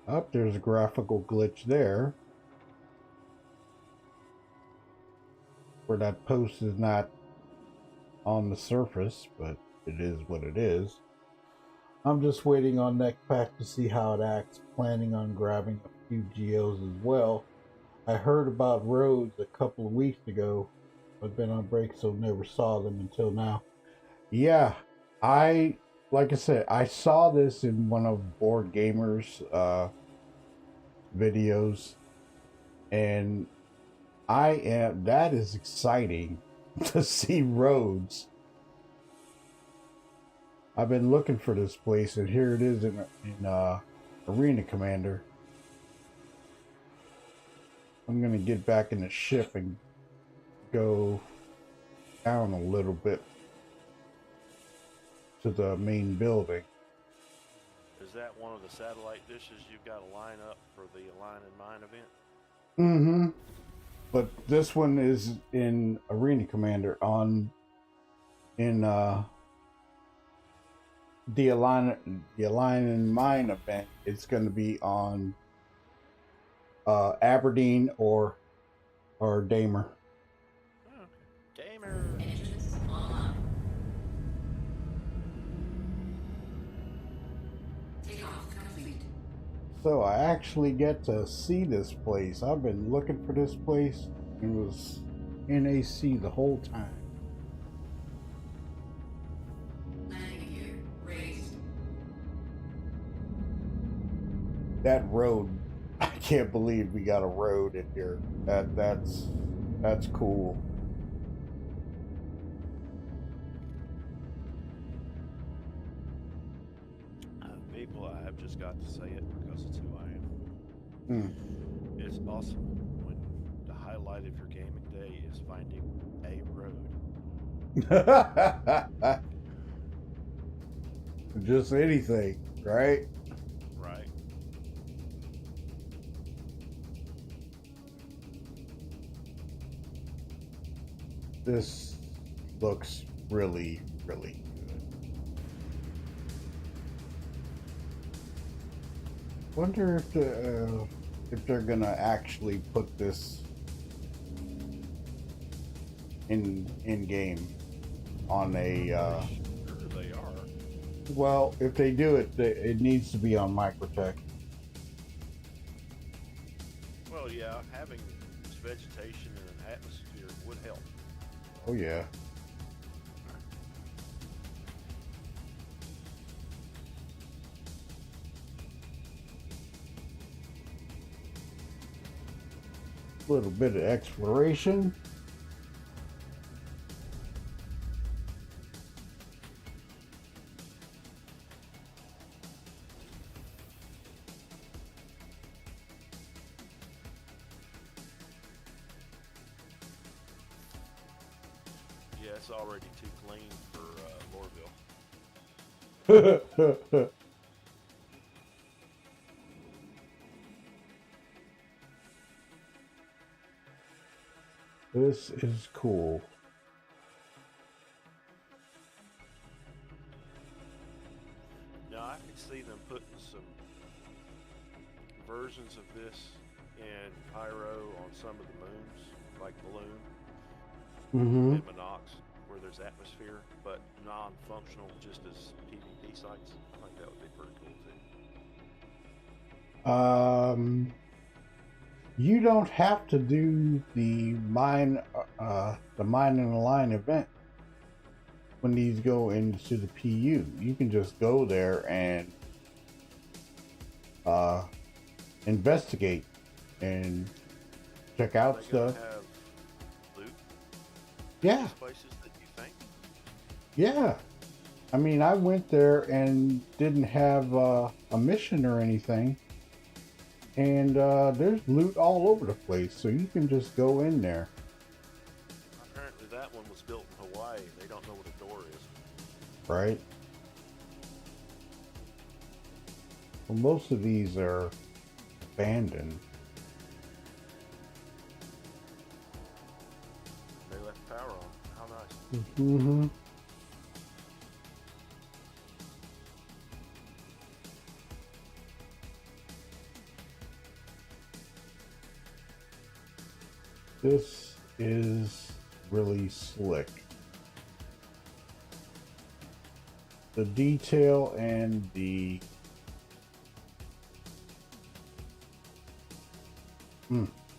[SPEAKER 1] Oh, there's a graphical glitch there where that post is not on the surface, but it is what it is. I'm just waiting on next pack to see how it acts, planning on grabbing a few geos as well. I heard about roads a couple of weeks ago. I've been on break, so never saw them until now. Yeah, like I said, I saw this in one of Board Gamer's videos, and that is exciting to see roads. I've been looking for this place, and here it is in Arena Commander. I'm gonna get back in the ship and go down a little bit to the main building.
[SPEAKER 2] Is that one of the satellite dishes you've got to line up for the Align and Mine event?
[SPEAKER 1] Mm-hmm. But this one is in Arena Commander in the Align and Mine event. It's going to be on Aberdeen or Damer.
[SPEAKER 2] Oh, okay. Damer.
[SPEAKER 1] So I actually get to see this place. I've been looking for this place and was in AC the whole time. That road, I can't believe we got a road in here. That's cool.
[SPEAKER 2] People, I have just got to say it because it's who I am. It's awesome when the highlight of your gaming day is finding a road.
[SPEAKER 1] Just anything, right?
[SPEAKER 2] Right.
[SPEAKER 1] This looks really, really good. Wonder if they're gonna actually put this in game on a.
[SPEAKER 2] Sure they are.
[SPEAKER 1] Well, if they do it, it needs to be on Microtech.
[SPEAKER 2] Well, yeah, having vegetation and an atmosphere would help.
[SPEAKER 1] Oh yeah. A little bit of exploration.
[SPEAKER 2] Yeah, it's already too clean for Lorville.
[SPEAKER 1] This is cool.
[SPEAKER 2] Now I could see them putting some versions of this in Pyro on some of the moons, like Balloon
[SPEAKER 1] Mm-hmm.
[SPEAKER 2] and Monox, where there's atmosphere, but non-functional, just as PVD sites. I think that would be pretty cool too.
[SPEAKER 1] You don't have to do the mine in a line event when these go into the PU. You can just go there and investigate and check out
[SPEAKER 2] Are they gonna
[SPEAKER 1] stuff.
[SPEAKER 2] have loot
[SPEAKER 1] Yeah,
[SPEAKER 2] these places that you think?
[SPEAKER 1] yeah. I mean, I went there and didn't have a mission or anything. And there's loot all over the place, so you can just go in there.
[SPEAKER 2] Apparently that one was built in Hawaii. They don't know what a door is.
[SPEAKER 1] Right? Well, most of these are abandoned.
[SPEAKER 2] They left power on. How nice.
[SPEAKER 1] Mm-hmm. This is really slick. The detail and the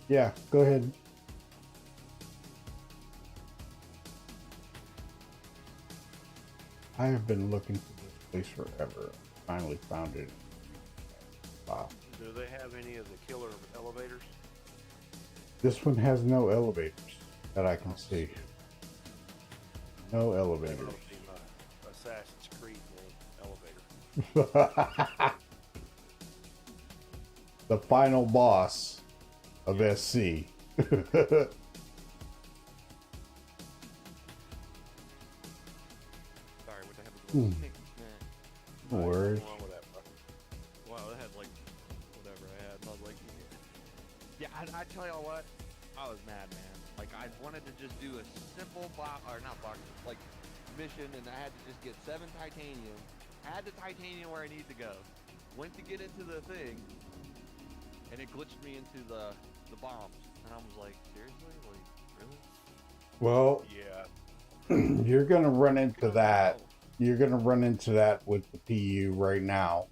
[SPEAKER 1] yeah, go ahead. I have been looking for this place forever. Finally found it. Wow.
[SPEAKER 2] Do they have any of the killer elevators?
[SPEAKER 1] This one has no elevators that I can see. No
[SPEAKER 2] That
[SPEAKER 1] elevators.
[SPEAKER 2] would be my Assassin's Creed name, elevator.
[SPEAKER 1] The final boss of SC.
[SPEAKER 4] Sorry, what the heck was
[SPEAKER 1] Hmm.
[SPEAKER 4] that?
[SPEAKER 1] No worries.
[SPEAKER 2] What's wrong with that, bro?
[SPEAKER 4] Wow, it had like whatever I had. And I was like, yeah, I tell y'all what, I was mad, man. Like I wanted to just do a simple box, or not box, like mission, and I had to just get 7 titanium. Had the titanium where I need to go. Went to get into the thing, and it glitched me into the bombs. And I was like, seriously, like really?
[SPEAKER 1] Well,
[SPEAKER 2] Yeah.
[SPEAKER 1] you're gonna run into that. You're gonna run into that with the PU right now,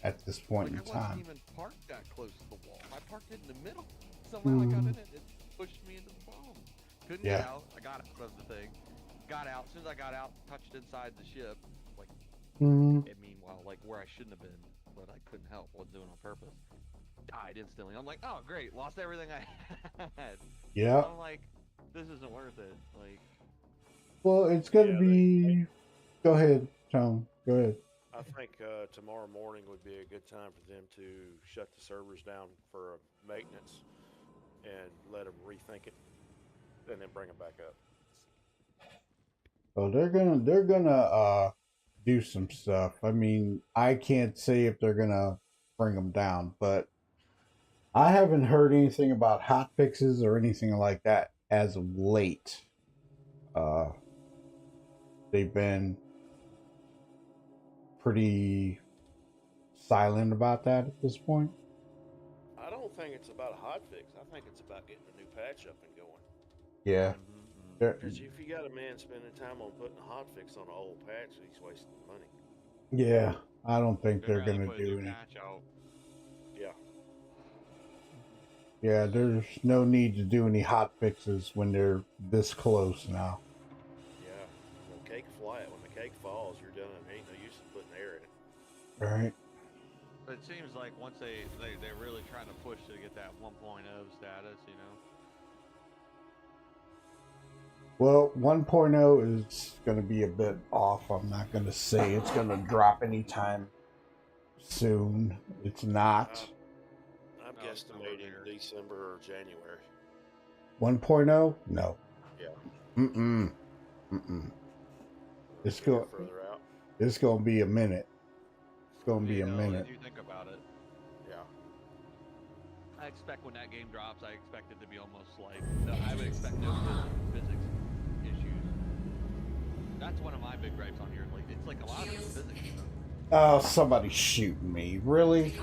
[SPEAKER 1] at this point
[SPEAKER 4] Like,
[SPEAKER 1] in
[SPEAKER 4] I
[SPEAKER 1] time.
[SPEAKER 4] wasn't even parked that close to the wall. I parked it in the middle. Somehow I got in it. It pushed me into the bomb. Couldn't
[SPEAKER 1] Yeah.
[SPEAKER 4] get out. I got out of the thing. Got out. As soon as I got out, touched inside the ship. Like,
[SPEAKER 1] Mhm.
[SPEAKER 4] and meanwhile, like where I shouldn't have been, but I couldn't help. Wasn't doing it on purpose. Died instantly. I'm like, oh great, lost everything I had.
[SPEAKER 1] Yeah.
[SPEAKER 4] I'm like, this isn't worth it. Like,
[SPEAKER 1] Well, it's gonna
[SPEAKER 2] Yeah,
[SPEAKER 1] be. Go ahead, Tom. Go ahead.
[SPEAKER 2] I think tomorrow morning would be a good time for them to shut the servers down for maintenance and let them rethink it, and then bring them back up.
[SPEAKER 1] So they're gonna do some stuff. I mean, I can't say if they're gonna bring them down, but I haven't heard anything about hot fixes or anything like that as of late. Uh, they've been pretty silent about that at this point.
[SPEAKER 2] I don't think it's about a hot fix. I think it's about getting a new patch up and going.
[SPEAKER 1] Yeah.
[SPEAKER 2] Because if you got a man spending time on putting a hot fix on an old patch, he's wasting money.
[SPEAKER 1] Yeah, I don't think they're
[SPEAKER 4] They'd rather
[SPEAKER 1] gonna
[SPEAKER 4] put a
[SPEAKER 1] do
[SPEAKER 4] new
[SPEAKER 1] any.
[SPEAKER 4] patch out.
[SPEAKER 2] Yeah.
[SPEAKER 1] Yeah, there's no need to do any hot fixes when they're this close now.
[SPEAKER 2] Yeah. The cake flat. When the cake falls, you're done. Ain't no use in putting air in it.
[SPEAKER 1] All right.
[SPEAKER 4] But it seems like once they're really trying to push to get that 1.0 status, you know.
[SPEAKER 1] Well, 1.0 is going to be a bit off. I'm not going to say it's going to drop anytime soon. It's not.
[SPEAKER 2] I'm
[SPEAKER 4] No, it's nowhere
[SPEAKER 2] guesstimating
[SPEAKER 4] near.
[SPEAKER 2] December or January.
[SPEAKER 1] 1.0? No.
[SPEAKER 2] Yeah.
[SPEAKER 1] Mm-mm. It's go.
[SPEAKER 2] Further out.
[SPEAKER 1] It's going to be a minute. It's going to be a
[SPEAKER 4] You know,
[SPEAKER 1] minute.
[SPEAKER 4] As you think about it,
[SPEAKER 2] Yeah.
[SPEAKER 4] I expect when that game drops, I expect it to be almost like I would expect no physics issues. That's one of my big gripes on here. Like it's like a lot of it's physics, you know?
[SPEAKER 1] Oh, somebody's shooting me. Really?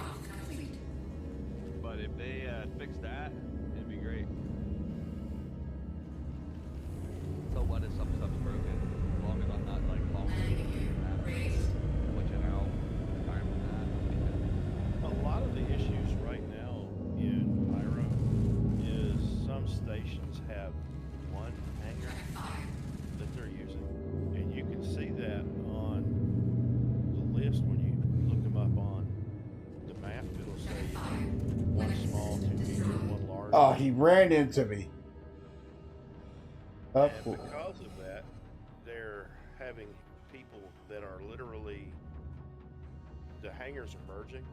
[SPEAKER 4] But if they fix that, it'd be great. So what if some stuff's broken? As long as I'm not like falling switching out time for that.
[SPEAKER 2] A lot of the issues right now in Pyro is some stations have one hanger that they're using, and you can see that on the list when you look them up on the map. It'll say one small, 2 medium, one large.
[SPEAKER 1] Oh, he ran into me. Oh,
[SPEAKER 2] And because of that, they're having people that are literally, the hangars are merging,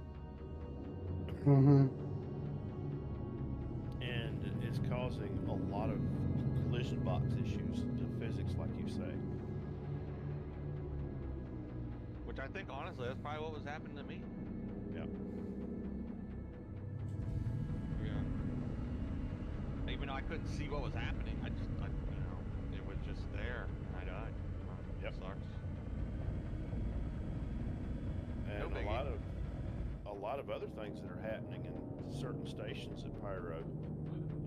[SPEAKER 1] mm-hmm.
[SPEAKER 2] and it's causing a lot of collision box issues to physics, like you say.
[SPEAKER 4] Which I think honestly, that's probably what was happening to me.
[SPEAKER 2] Yeah.
[SPEAKER 4] Yeah. Even though I couldn't see what was happening, I you know, it was just there, and I died.
[SPEAKER 2] Yep.
[SPEAKER 4] Sucks.
[SPEAKER 2] And
[SPEAKER 4] No biggie.
[SPEAKER 2] a lot of other things that are happening in certain stations at Pyro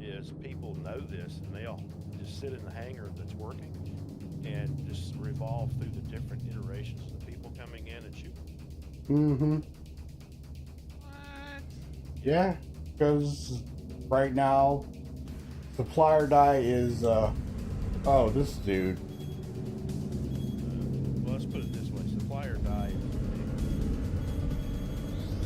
[SPEAKER 2] is people know this, and they'll just sit in the hangar that's working and just revolve through the different iterations of the people coming in and shooting.
[SPEAKER 1] Mm-hmm.
[SPEAKER 4] What?
[SPEAKER 1] Yeah, because right now, supplier die is, oh, this dude.
[SPEAKER 2] Well, let's put it this way: supplier die is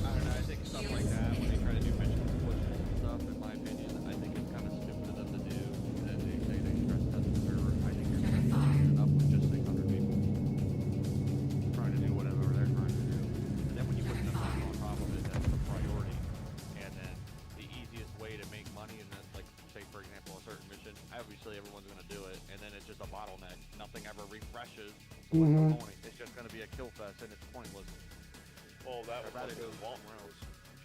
[SPEAKER 4] I don't know. I think stuff like that, when they try to do mission pushes and stuff, in my opinion, I think it's kind of stupid of them to do. That they say they stress test the server. I think you're stress testing enough with just 600 people trying to do whatever they're trying to do. And then when you put enough money on top of it, that's the priority. And then the easiest way to make money, and then, like, say for example, a certain mission, obviously everyone's going to do it, and then it's just a bottleneck. Nothing ever refreshes.
[SPEAKER 1] Mhm.
[SPEAKER 4] It's just going to be a kill fest, and it's pointless.
[SPEAKER 2] well, that was
[SPEAKER 4] Everybody
[SPEAKER 2] what they
[SPEAKER 4] goes
[SPEAKER 2] want
[SPEAKER 4] somewhere
[SPEAKER 2] was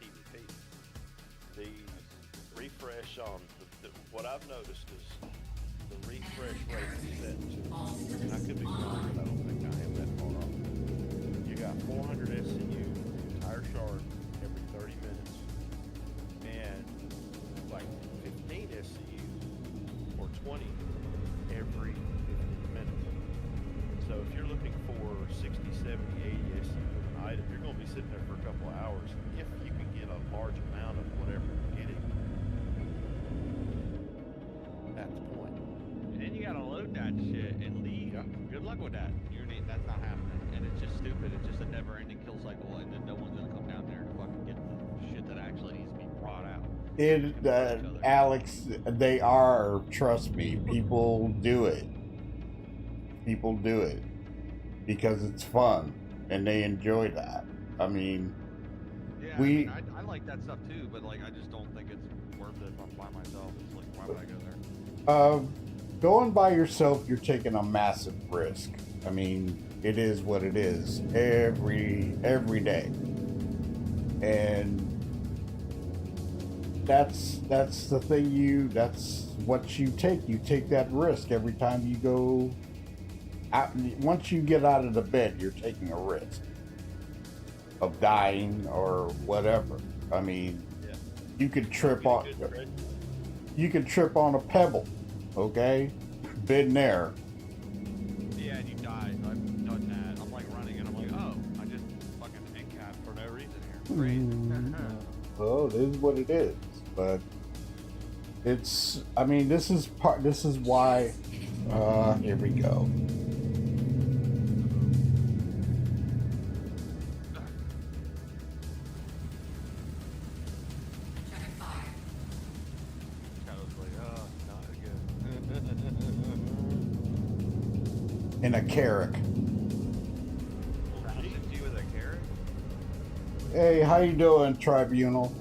[SPEAKER 2] PvP. The refresh on what I've noticed is the refresh rate is set to, and I could be wrong, but I don't think I am that far off. You got 400 SCU, entire shard every 30 minutes, and like 15 SCU or 20 every 15 minutes. So if you're looking for 60, 70, 80 SCU of an item, you're going to be sitting there for a couple of hours. If you can get a large amount of whatever you're getting, at the point.
[SPEAKER 4] And then you gotta load that shit and leave.
[SPEAKER 2] Yeah.
[SPEAKER 4] Good luck with that. That's not happening. And it's just stupid. It's just a never-ending kill cycle, and then no one's gonna come down there and fucking get the shit that actually needs to be brought out.
[SPEAKER 1] Alex, they are, trust me, people do it. People do it because it's fun and they enjoy that. I mean,
[SPEAKER 4] Yeah, I like that stuff too, but like I just don't think it's worth it if I'm by myself. It's like, why would I go there?
[SPEAKER 1] going by yourself, you're taking a massive risk. I mean, it is what it is every day, and that's the thing. That's what you take. You take that risk every time you go out. Once you get out of the bed, you're taking a risk of dying or whatever. I mean,
[SPEAKER 2] Yeah.
[SPEAKER 1] you could trip on a pebble. Okay, been there.
[SPEAKER 4] Yeah, and you die. So I've done that. I'm like running and I'm like, oh, I just fucking NCAP for no reason here. Great.
[SPEAKER 1] Well, it is what it is, but it's. I mean, this is why. Here we go. In a carrick. Hey, how you doing, Tribunal?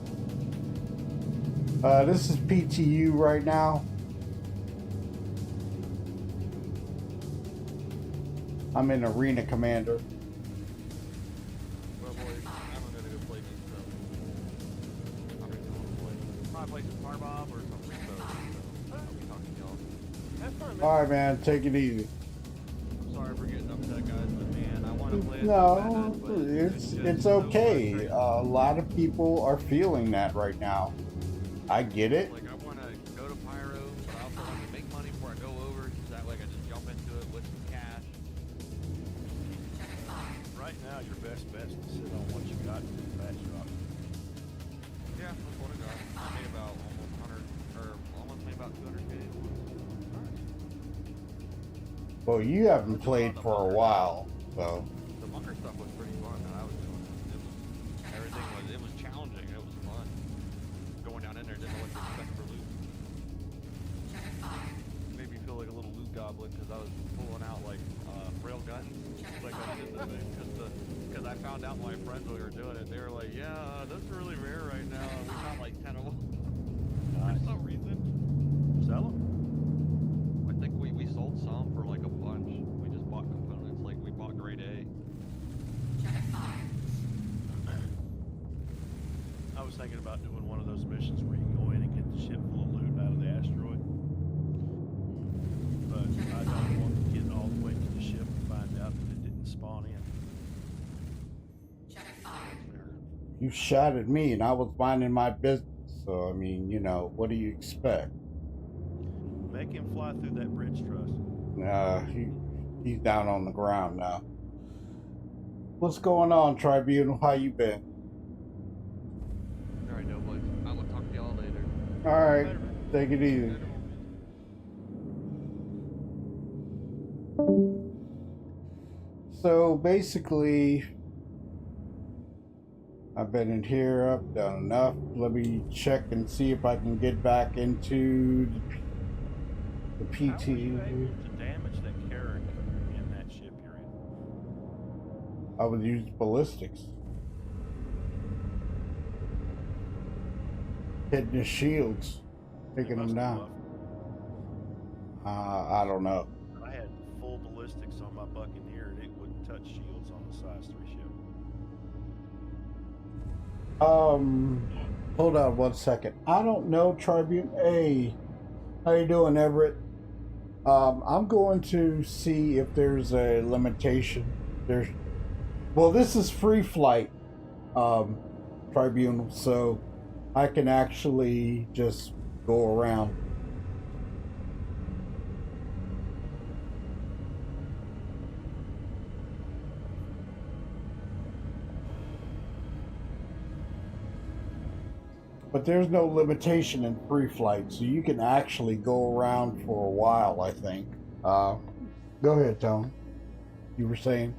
[SPEAKER 1] This is PTU right now. I'm in Arena Commander.
[SPEAKER 4] Well, boys, I'm gonna go play some stuff. I'm gonna go play. Probably play some Carbob or some Repo. I'll be talking to y'all. Have fun, man.
[SPEAKER 1] All right, man. Take it easy.
[SPEAKER 4] Sorry for getting upset, guys, but man, I want to play.
[SPEAKER 1] No, it's okay. A lot of people are feeling that right now. I get it.
[SPEAKER 4] Like, I want to go to Pyro, but I also want to make money before I go over, so that way I can just jump into it with some cash.
[SPEAKER 2] Right now, your best bet is to sit on what you got and patch drop.
[SPEAKER 4] Yeah, that's what I got. I made about almost made about 200K.
[SPEAKER 1] Well, you haven't played for a while, so.
[SPEAKER 4] The bunker stuff was pretty fun that I was doing. It was challenging. It was fun. Going down in there, didn't know what to expect for loot. Made me feel like a little loot goblin because I was pulling out like rail guns. Like I did the thing because I found out my friends when we were doing it. They were like, "Yeah, those are really rare right now." And we found like 10 of them for some reason.
[SPEAKER 2] Sell them?
[SPEAKER 4] I think we sold some for like a bunch. We just bought components, like we bought grade A.
[SPEAKER 2] I was thinking about doing one of those missions where you can go in and get the ship full of loot out of the asteroid. But I don't want to get all the way to the ship and find out that it didn't spawn in.
[SPEAKER 1] You shot at me and I was minding my business. So, I mean, you know, what do you expect?
[SPEAKER 2] Make him fly through that bridge truss.
[SPEAKER 1] He's down on the ground now. What's going on, Tribunal? How you been?
[SPEAKER 4] Alright, no boys. I will talk to y'all later.
[SPEAKER 1] Alright, take it easy. So basically, I've been in here, I've done enough. Let me check and see if I can get back into the PTU.
[SPEAKER 2] How were you able to damage that carrick in that ship you're in?
[SPEAKER 1] I would use ballistics. Hitting the shields, taking them down. I don't know.
[SPEAKER 2] I had full ballistics on my Buccaneer and it wouldn't touch shields on the size 3 ship.
[SPEAKER 1] Hold on 1 second. I don't know, Tribune. Hey, how you doing, Everett? I'm going to see if there's a limitation. Well, this is free flight, Tribunal, so I can actually just go around. But there's no limitation in free flight, so you can actually go around for a while, I think. Go ahead, Tone. You were saying?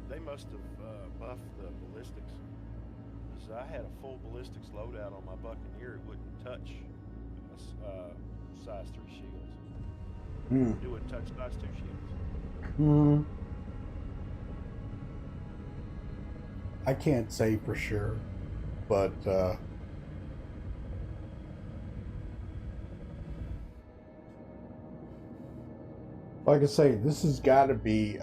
[SPEAKER 2] They must have buffed the ballistics. Because I had a full ballistics loadout on my Buccaneer, it wouldn't touch size 3 shields. It wouldn't touch size 2 shields.
[SPEAKER 1] I can't say for sure, but Like I say, this has got to be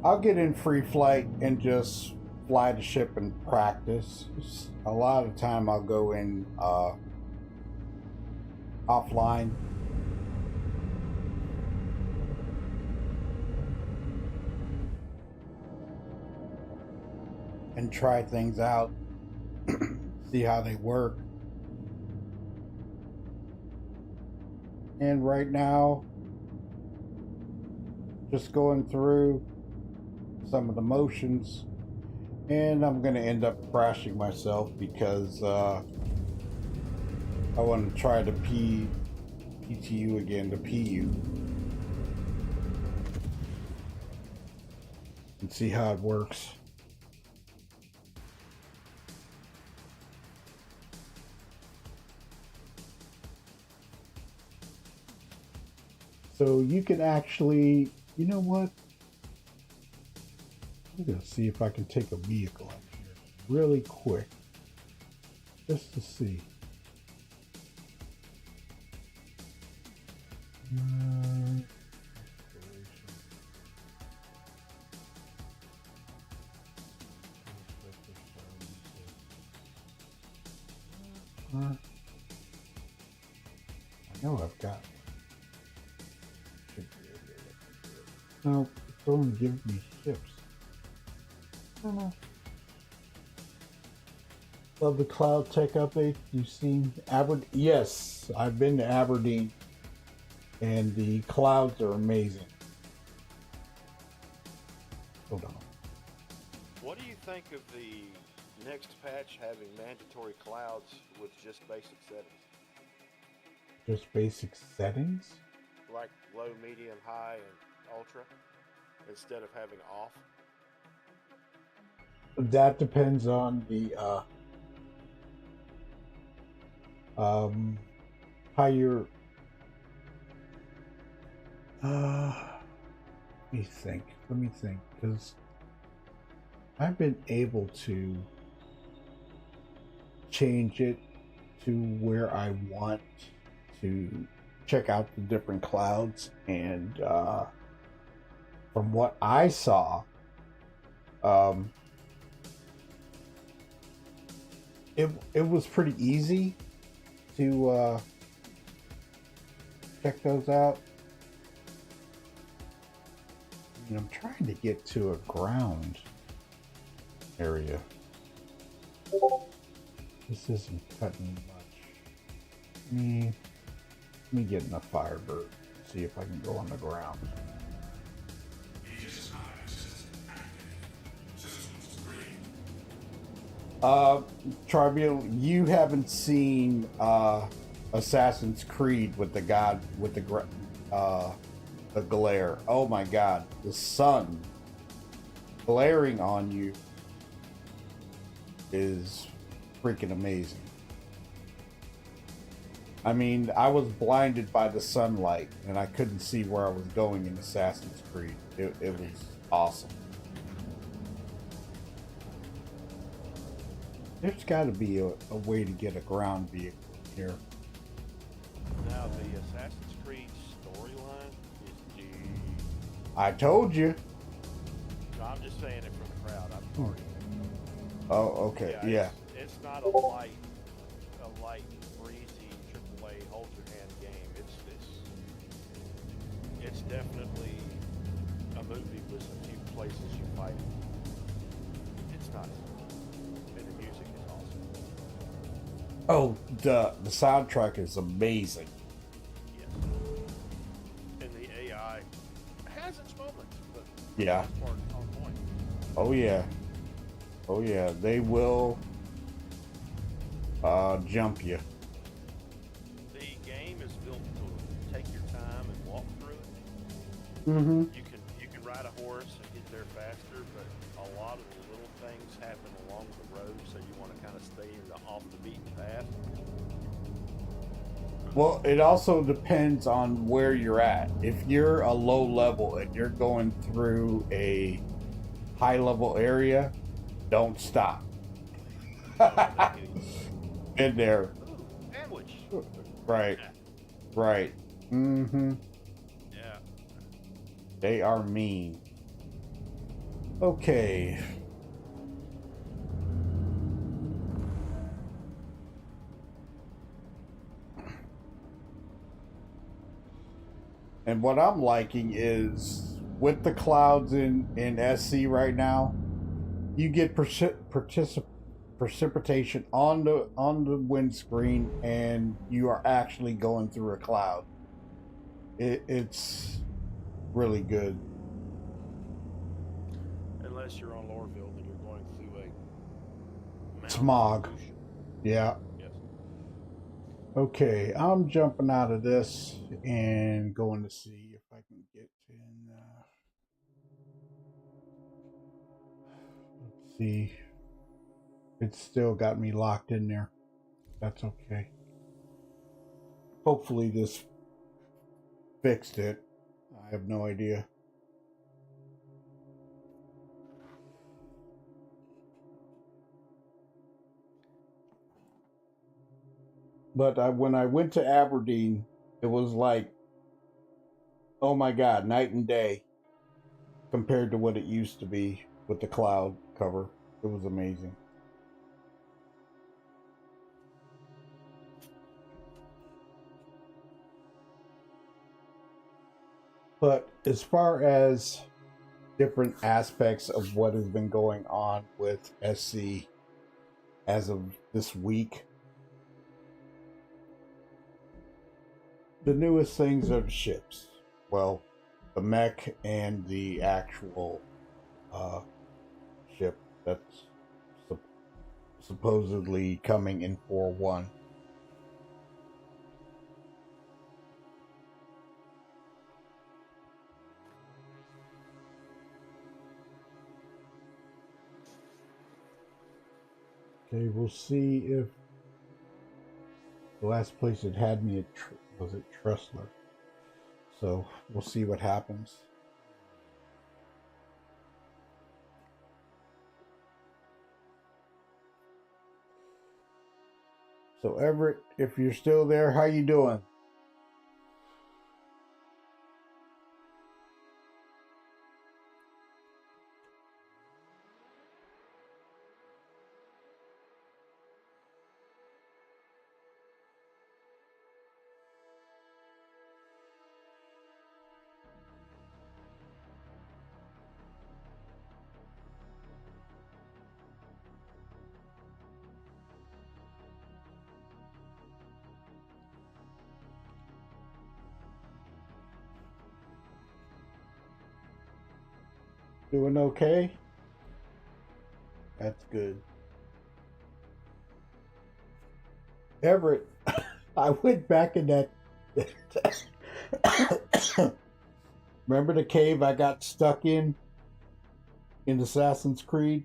[SPEAKER 1] I'll get in free flight and just fly the ship and practice. A lot of time I'll go in offline. And try things out, see how they work. And right now, just going through some of the motions, and I'm going to end up crashing myself because I want to try the PTU again, the PU, and see how it works. So you can actually, you know what? I'm going to see if I can take a vehicle out here really quick, just to see. I know I've got one. No, it's only giving me ships. I don't know. Love the cloud tech update. You've seen Aberdeen? Yes, I've been to Aberdeen, and the clouds are amazing. Hold on.
[SPEAKER 2] What do you think of the next patch having mandatory clouds with just basic settings?
[SPEAKER 1] Just basic settings?
[SPEAKER 2] Like low, medium, high, and ultra, instead of having off?
[SPEAKER 1] That depends on the how you're let me think, because I've been able to change it to where I want to check out the different clouds, and from what I saw, it was pretty easy to check those out. And I'm trying to get to a ground area. This isn't cutting much. Let me get in a Firebird, see if I can go on the ground. Tribune, you haven't seen Assassin's Creed with the glare. Oh my God, the sun glaring on you is freaking amazing. I mean, I was blinded by the sunlight and I couldn't see where I was going in Assassin's Creed. It was awesome. There's got to be a way to get a ground vehicle here.
[SPEAKER 2] Now, the Assassin's Creed storyline is deep.
[SPEAKER 1] I told you.
[SPEAKER 2] No, I'm just saying it for the crowd. I'm sorry.
[SPEAKER 1] Oh, okay. Yeah.
[SPEAKER 2] It's not a light, breezy AAA hold your hand game. It's definitely a movie with a few places you fight. It's not. And the music is awesome.
[SPEAKER 1] Oh, the soundtrack is amazing.
[SPEAKER 2] Yes. And the AI has its moments, but
[SPEAKER 1] yeah.
[SPEAKER 2] that's part on point.
[SPEAKER 1] Oh yeah. Oh yeah. They will jump you.
[SPEAKER 2] The game is built to take your time and walk through it.
[SPEAKER 1] Mm-hmm.
[SPEAKER 2] You can ride a horse and get there faster, but a lot of the little things happen along the road, so you want to kind of stay off the beaten path.
[SPEAKER 1] Well, it also depends on where you're at. If you're a low level and you're going through a high level area, don't stop. In there.
[SPEAKER 2] Ooh, sandwich.
[SPEAKER 1] Right. Right. Mm-hmm.
[SPEAKER 2] Yeah.
[SPEAKER 1] They are mean. Okay. And what I'm liking is with the clouds in SC right now, you get precipitation on the windscreen, and you are actually going through a cloud. It's really good.
[SPEAKER 2] Unless you're on Lorville, then you're going through a mountain
[SPEAKER 1] Smog.
[SPEAKER 2] pollution.
[SPEAKER 1] Yeah.
[SPEAKER 2] Yes.
[SPEAKER 1] Okay, I'm jumping out of this and going to see if I can get in. Let's see. It's still got me locked in there. That's okay. Hopefully this fixed it. I have no idea. But when I went to Aberdeen, it was like, oh my God, night and day compared to what it used to be with the cloud cover. It was amazing. But as far as different aspects of what has been going on with SC as of this week, the newest things are the ships. Well, the mech and the actual ship that's supposedly coming in 4.1. Okay, we'll see if the last place it had me was at Tressler. So we'll see what happens. So Everett, if you're still there, how you doing? Doing okay? That's good. Everett, I went back in that. Remember the cave I got stuck in Assassin's Creed?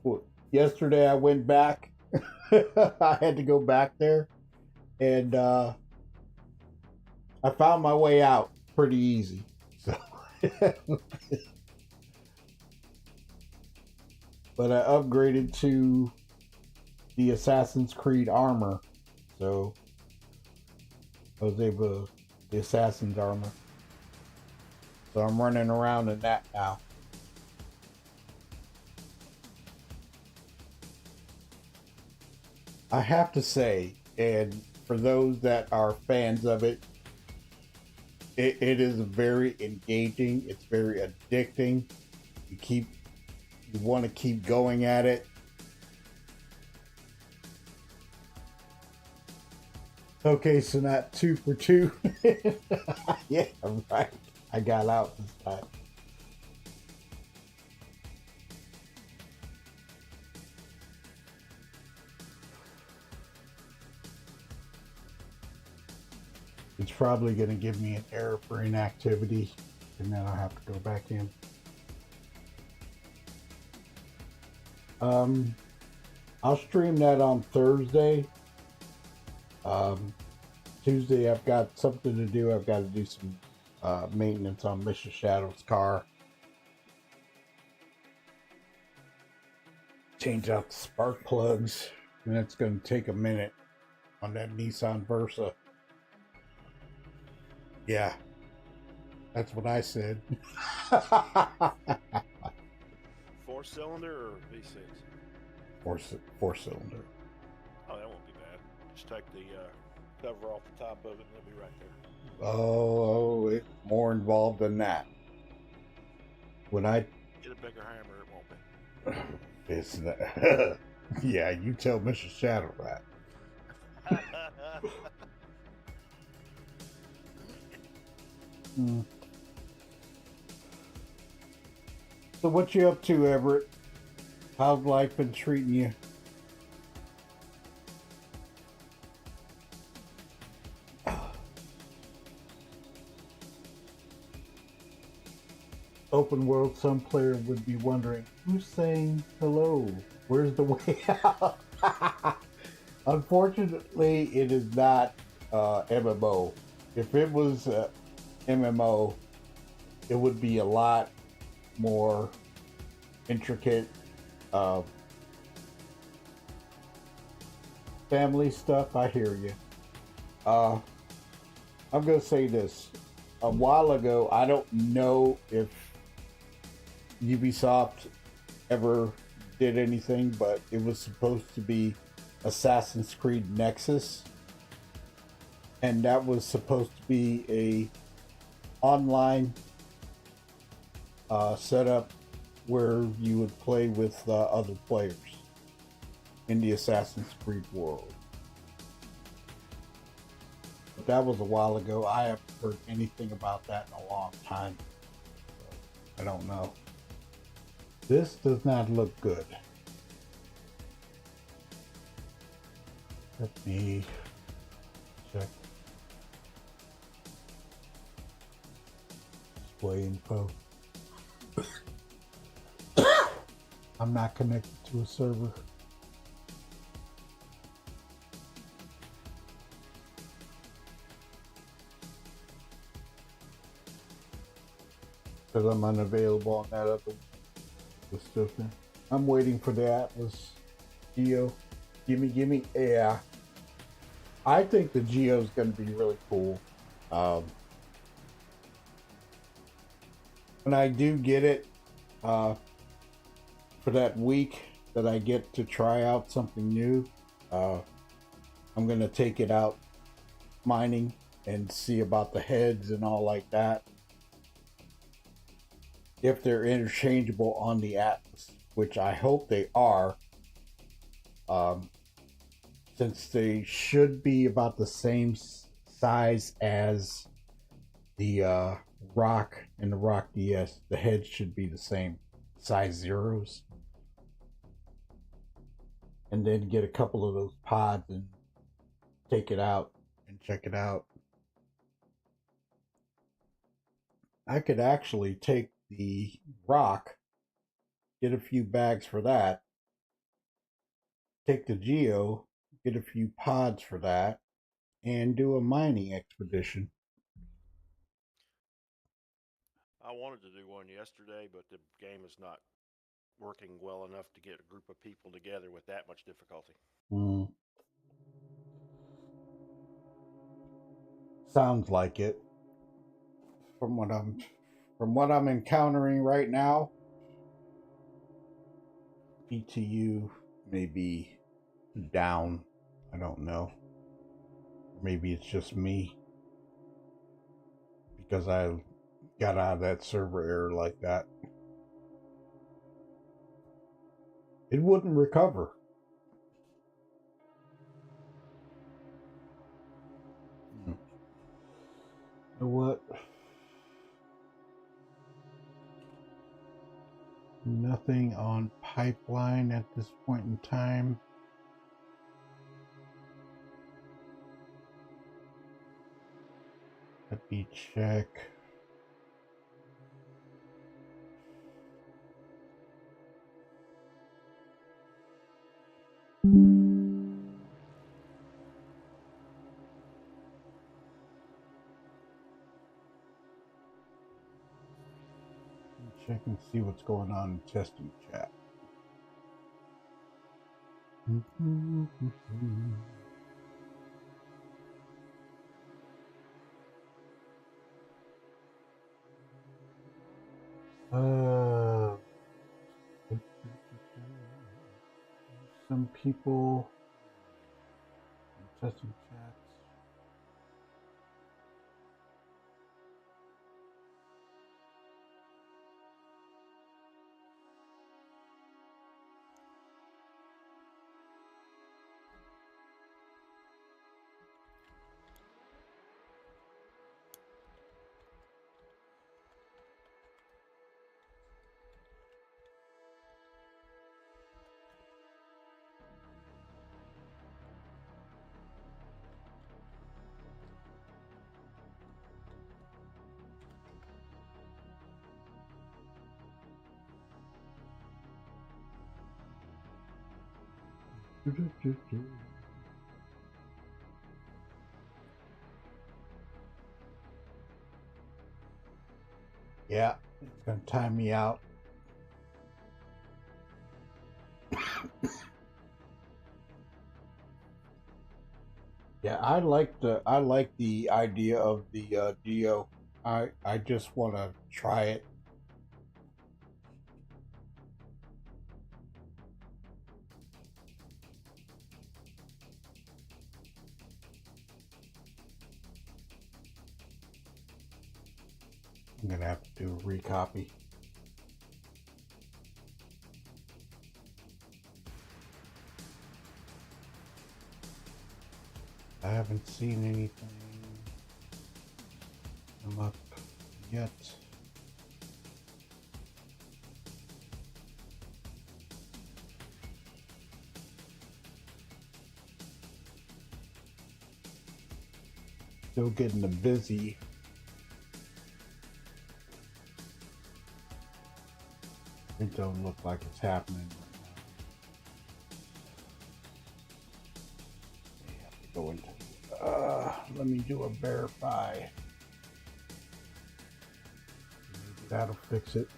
[SPEAKER 1] Well, yesterday I went back. I had to go back there, and I found my way out pretty easy. So. But I upgraded to the Assassin's Creed armor, so I was able to, the Assassin's armor. So I'm running around in that now. I have to say, and for those that are fans of it, it is very engaging. It's very addicting. You want to keep going at it. Okay, so not 2 for 2. Yeah, right. I got out this time. It's probably going to give me an error for inactivity, and then I'll have to go back in. I'll stream that on Thursday. Tuesday I've got something to do. I've got to do some maintenance on Mr. Shadow's car. Change out the spark plugs, and it's going to take a minute on that Nissan Versa. Yeah, that's what I said.
[SPEAKER 2] 4-cylinder or V6?
[SPEAKER 1] Four cylinder.
[SPEAKER 2] Oh, that won't be bad. Just take the cover off the top of it and it'll be right there.
[SPEAKER 1] Oh, it's more involved than that. When I
[SPEAKER 2] Get a bigger hammer, it won't be.
[SPEAKER 1] it's not, yeah, you tell Mr. Shadow that. So what you up to, Everett? How's life been treating you? Open world, some player would be wondering, who's saying hello? Where's the way out? Unfortunately, it is not MMO. If it was MMO, it would be a lot more intricate. Family stuff, I hear you. I'm going to say this. A while ago, I don't know if Ubisoft ever did anything, but it was supposed to be Assassin's Creed Nexus, and that was supposed to be a online setup where you would play with other players in the Assassin's Creed world. But that was a while ago. I haven't heard anything about that in a long time. So I don't know. This does not look good. Let me check display info. I'm not connected to a server. Because I'm unavailable on that other stuff. I'm waiting for the Atlas Geo. Gimme. Yeah. I think the Geo is going to be really cool. When I do get it, for that week that I get to try out something new, I'm going to take it out mining and see about the heads and all like that. If they're interchangeable on the Atlas, which I hope they are, since they should be about the same size as the Rock and the Rock DS. The heads should be the same size zeros. And then get a couple of those pods and take it out and check it out. I could actually take the Rock, get a few bags for that, take the Geo, get a few pods for that, and do a mining expedition.
[SPEAKER 2] I wanted to do one yesterday, but the game is not working well enough to get a group of people together with that much difficulty.
[SPEAKER 1] Sounds like it. From what I'm encountering right now, PTU may be down. I don't know. Maybe it's just me, because I got out of that server error like that. It wouldn't recover. You know what? Nothing on pipeline at this point in time. Let me check. Check and see what's going on in testing chat. Some people testing chats. Yeah, it's gonna time me out. Yeah, I like the idea of the Geo. I just want to try it. I'm gonna have to do a recopy. I haven't seen anything come up yet. Still getting the busy. It don't look like it's happening right now. I have to go into. Let me do a verify. Maybe that'll fix it.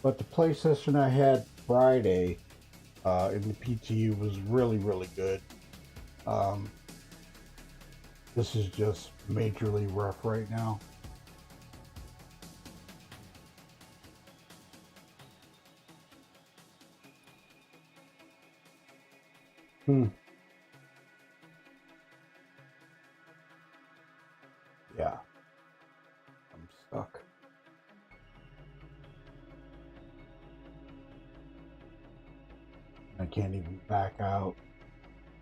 [SPEAKER 1] But the play session I had Friday in the PTU was really, really good. This is just majorly rough right now. Yeah. I'm stuck. I can't even back out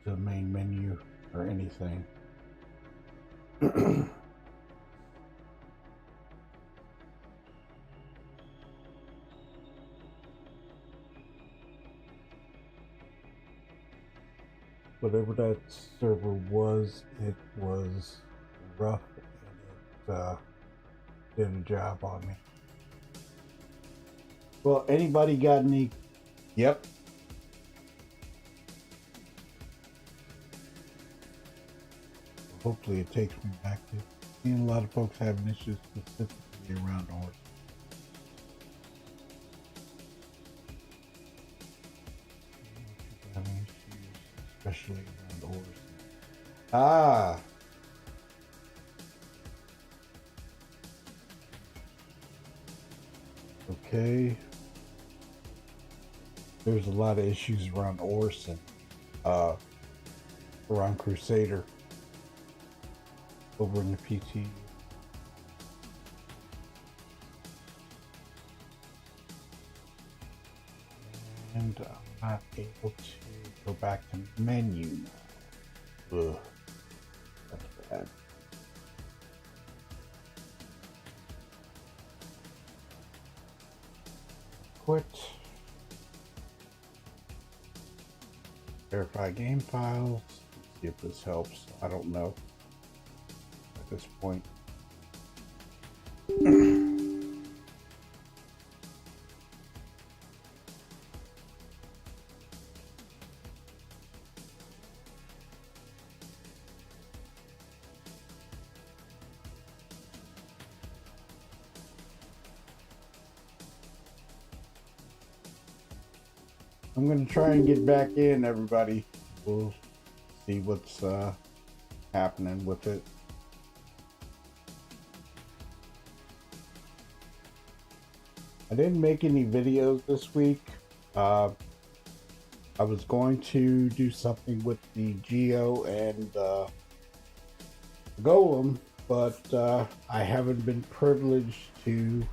[SPEAKER 1] to the main menu or anything. Whatever that server was, it was rough and it did a job on me. Well, anybody got any? Yep. Hopefully it takes me back to seeing a lot of folks having issues specifically around horse. Having issues, especially around horse. Ah. Okay. There's a lot of issues around Orson, around Crusader, over in the PTU. And I'm not able to go back to menu now. Ugh, that's bad. Quit. Verify game files. Let's see if this helps. I don't know at this point. I'm gonna try and get back in, everybody. We'll see what's happening with it. I didn't make any videos this week. I was going to do something with the Geo and Golem, but I haven't been privileged to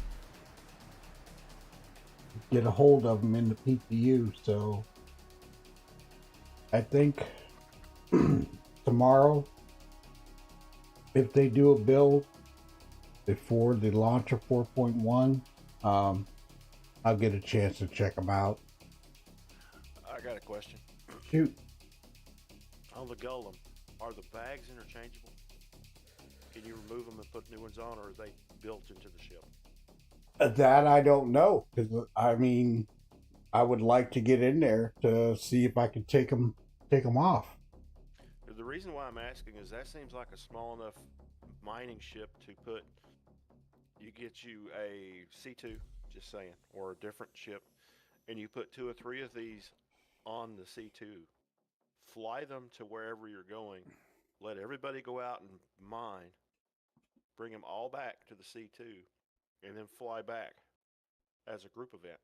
[SPEAKER 1] get a hold of them in the PTU, so I think tomorrow, if they do a build before the launch of 4.1, I'll get a chance to check them out.
[SPEAKER 2] I got a question.
[SPEAKER 1] Shoot.
[SPEAKER 2] On the Golem, are the bags interchangeable? Can you remove them and put new ones on, or are they built into the ship?
[SPEAKER 1] That I don't know, because I mean, I would like to get in there to see if I can take them off.
[SPEAKER 2] The reason why I'm asking is that seems like a small enough mining ship to put. You get you a C2, just saying, or a different ship, and you put 2 or 3 of these on the C2. Fly them to wherever you're going. Let everybody go out and mine. Bring them all back to the C2, and then fly back as a group event.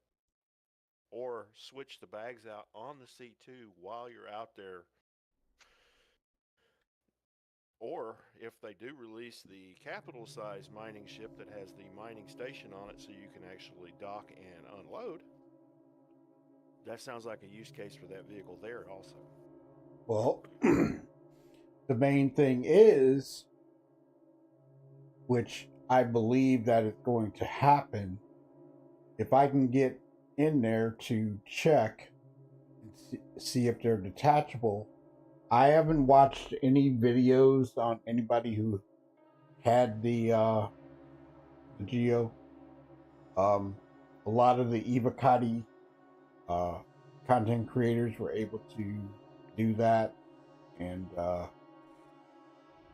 [SPEAKER 2] Or switch the bags out on the C2 while you're out there. Or if they do release the capital size mining ship that has the mining station on it so you can actually dock and unload, that sounds like a use case for that vehicle there also.
[SPEAKER 1] Well, the main thing is, which I believe that is going to happen, if I can get in there to check and see if they're detachable. I haven't watched any videos on anybody who had the Geo. A lot of the Evocati content creators were able to do that, and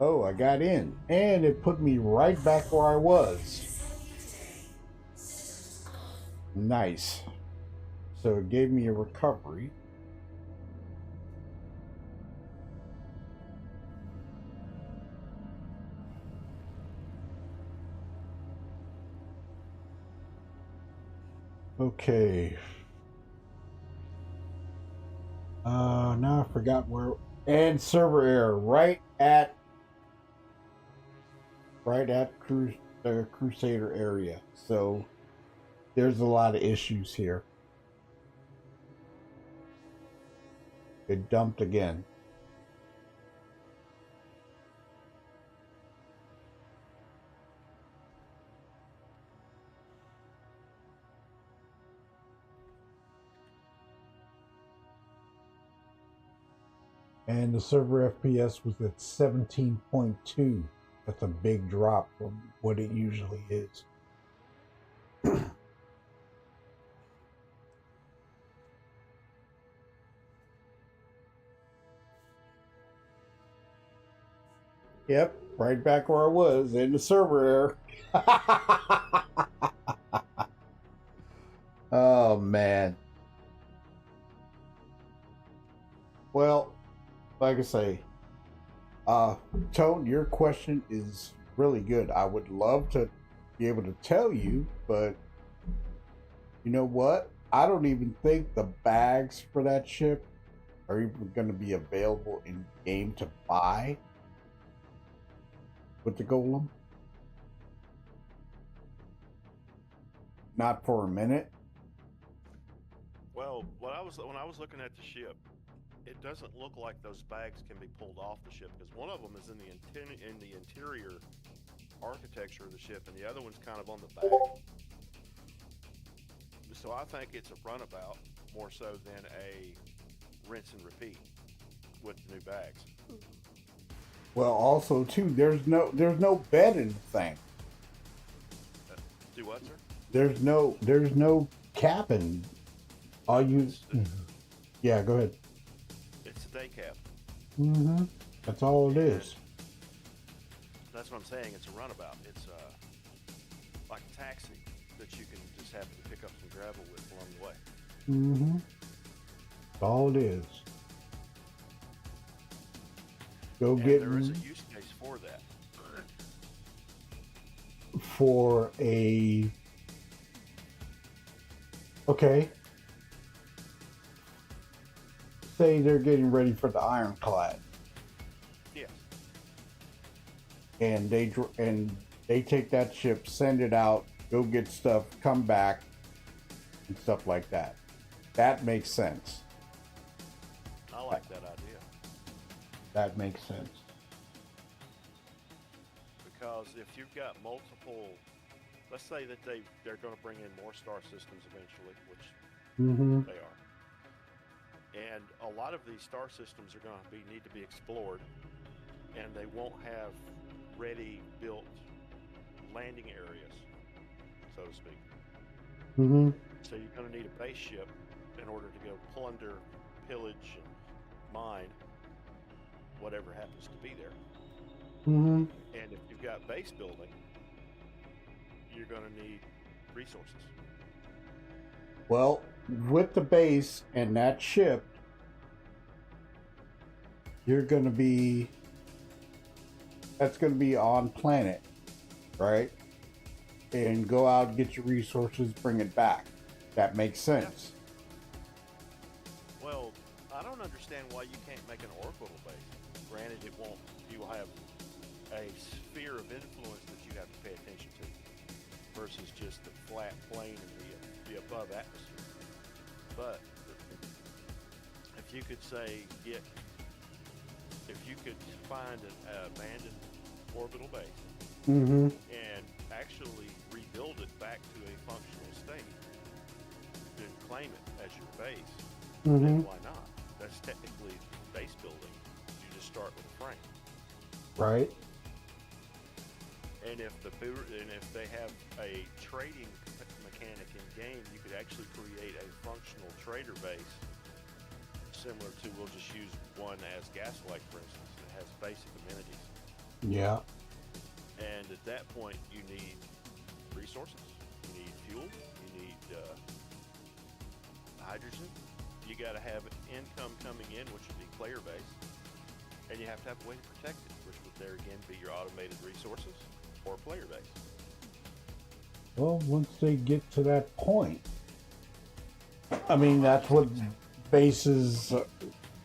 [SPEAKER 1] oh, I got in, and it put me right back where I was. Nice. So it gave me a recovery. Okay. Now I forgot where. And server error right at the Crusader area. So there's a lot of issues here. It dumped again. And the server FPS was at 17.2. That's a big drop from what it usually is. Yep, right back where I was in the server error. Oh, man. Well, like I say, Tone, your question is really good. I would love to be able to tell you, but you know what? I don't even think the bags for that ship are even going to be available in game to buy with the Golem. Not for a minute.
[SPEAKER 2] Well, when I was looking at the ship, it doesn't look like those bags can be pulled off the ship, because one of them is in the interior architecture of the ship, and the other one's kind of on the back. So I think it's a runabout more so than a rinse and repeat with the new bags.
[SPEAKER 1] Well, also too, there's no bed in the thing.
[SPEAKER 2] Do what, sir?
[SPEAKER 1] There's no cabin. All you, yeah, go ahead.
[SPEAKER 2] It's a day cab.
[SPEAKER 1] Mm-hmm. That's all it is.
[SPEAKER 2] That's what I'm saying. It's a runabout. It's like a taxi that you can just happen to pick up some gravel with along the way.
[SPEAKER 1] Mm-hmm. That's all it is. Go
[SPEAKER 2] And
[SPEAKER 1] get
[SPEAKER 2] there is a use case for that.
[SPEAKER 1] for a okay. Say they're getting ready for the ironclad,
[SPEAKER 2] Yes.
[SPEAKER 1] and they take that ship, send it out, go get stuff, come back, and stuff like that. That makes sense.
[SPEAKER 2] I like that idea.
[SPEAKER 1] That makes sense.
[SPEAKER 2] Because if you've got multiple, let's say that they're going to bring in more star systems eventually, which
[SPEAKER 1] Mm-hmm.
[SPEAKER 2] they are. And a lot of these star systems are going to need to be explored, and they won't have ready built landing areas, so to speak.
[SPEAKER 1] Mm-hmm.
[SPEAKER 2] So you're going to need a base ship in order to go plunder, pillage, and mine whatever happens to be there.
[SPEAKER 1] Mm-hmm.
[SPEAKER 2] And if you've got base building, you're going to need resources.
[SPEAKER 1] Well, with the base and that ship, that's going to be on planet, right? And go out, get your resources, bring it back. That makes sense.
[SPEAKER 2] Well, I don't understand why you can't make an orbital base. Granted, you will have a sphere of influence that you have to pay attention to versus just the flat plane and the above atmosphere. But if you could find an abandoned orbital base
[SPEAKER 1] Mm-hmm.
[SPEAKER 2] and actually rebuild it back to a functional state and claim it as your base,
[SPEAKER 1] Mm-hmm.
[SPEAKER 2] then why not? That's technically base building. You just start with a frame.
[SPEAKER 1] Right.
[SPEAKER 2] And if they have a trading mechanic in game, you could actually create a functional trader base similar to, we'll just use one as Gaslight, for instance, that has basic amenities.
[SPEAKER 1] Yeah.
[SPEAKER 2] And at that point, you need resources, you need fuel, you need hydrogen. You got to have income coming in, which would be player base, and you have to have a way to protect it, which would there again be your automated resources or player base.
[SPEAKER 1] Well, once they get to that point, I mean, that's what bases,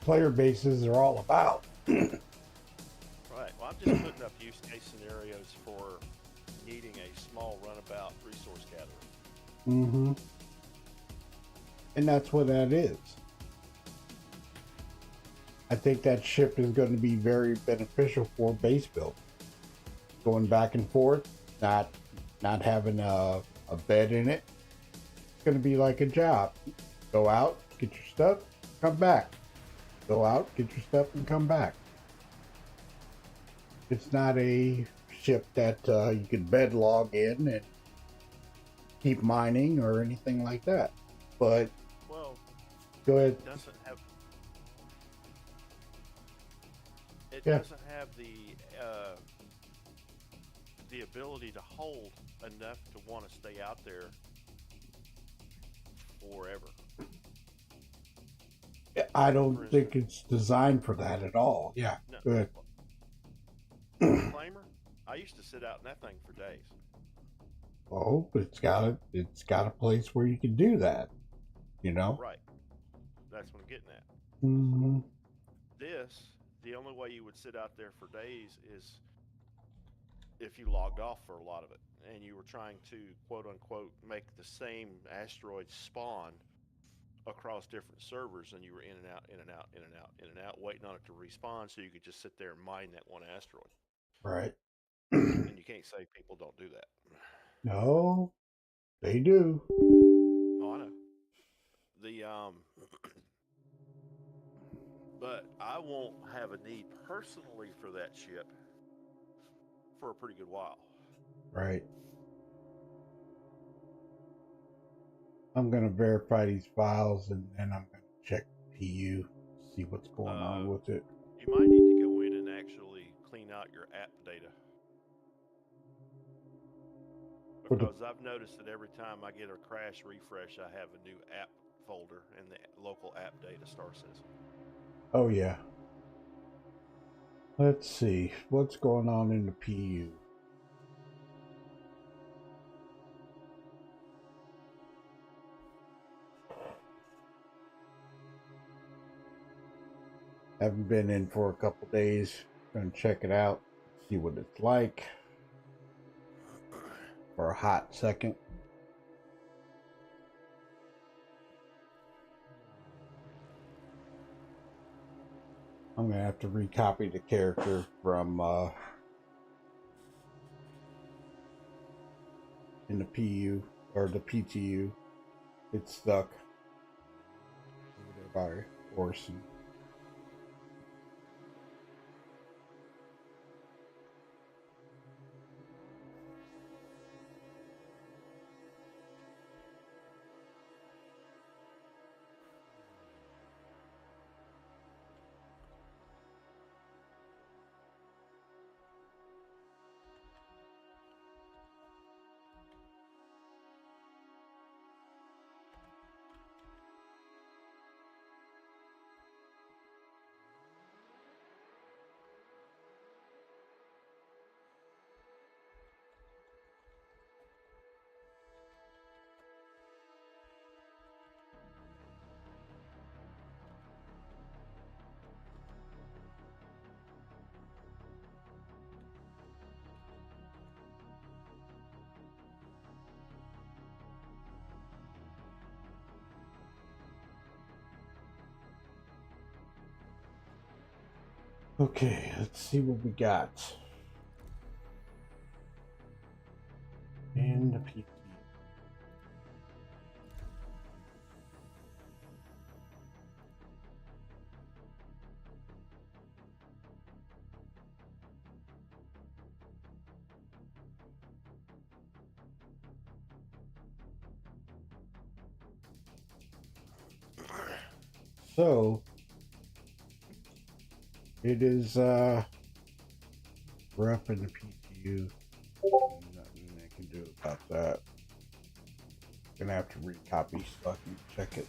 [SPEAKER 1] player bases are all about.
[SPEAKER 2] Right. Well, I'm just putting up use case scenarios for needing a small runabout resource gathering.
[SPEAKER 1] Mm-hmm. And that's what that is. I think that ship is going to be very beneficial for base build. Going back and forth, not having a bed in it. It's going to be like a job. Go out, get your stuff, come back. Go out, get your stuff, and come back. It's not a ship that you can bed log in and keep mining or anything like that. But
[SPEAKER 2] well,
[SPEAKER 1] go ahead.
[SPEAKER 2] It doesn't have the ability to hold enough to want to stay out there forever.
[SPEAKER 1] I don't think it's designed for that at all. Yeah,
[SPEAKER 2] no.
[SPEAKER 1] Good.
[SPEAKER 2] Reclaimer, I used to sit out in that thing for days.
[SPEAKER 1] Oh, but it's got a place where you can do that. You know.
[SPEAKER 2] Right. That's what I'm getting at.
[SPEAKER 1] Mm-hmm.
[SPEAKER 2] The only way you would sit out there for days is if you logged off for a lot of it and you were trying to quote unquote make the same asteroid spawn across different servers, and you were in and out, in and out, in and out, in and out, waiting on it to respawn so you could just sit there and mine that one asteroid.
[SPEAKER 1] Right.
[SPEAKER 2] And you can't say people don't do that.
[SPEAKER 1] No, they do.
[SPEAKER 2] Oh, I know. But I won't have a need personally for that ship for a pretty good while.
[SPEAKER 1] Right. I'm going to verify these files, and then I'm going to check PTU, see what's going on with it.
[SPEAKER 2] You might need to go in and actually clean out your app data. Because I've noticed that every time I get a crash refresh, I have a new app folder in the local app data star system.
[SPEAKER 1] Oh yeah. Let's see what's going on in the PU. Haven't been in for a couple days. Gonna check it out, see what it's like for a hot second. I'm gonna have to recopy the character from in the PU or the PTU. It's stuck over there by Orson. Okay, let's see what we got in the PT. So it is rough in the PTU. Nothing I can do about that. Gonna have to recopy so I can check it.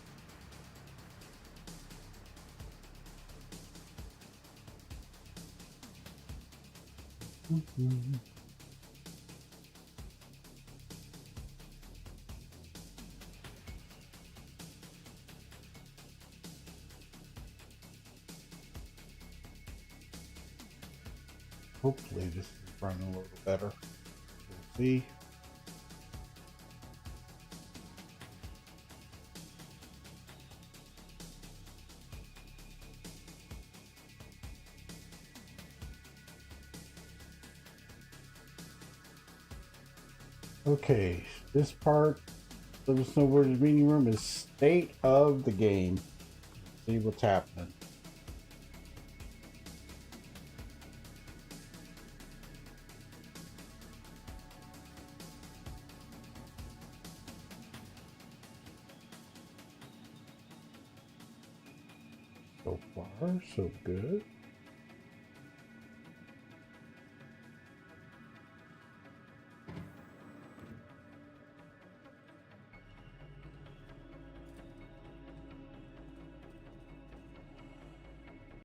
[SPEAKER 1] Hopefully this is running a little better. We'll see. Okay, this part of the Snowbirds meeting room is state of the game. Let's see what's happening. So far, so good.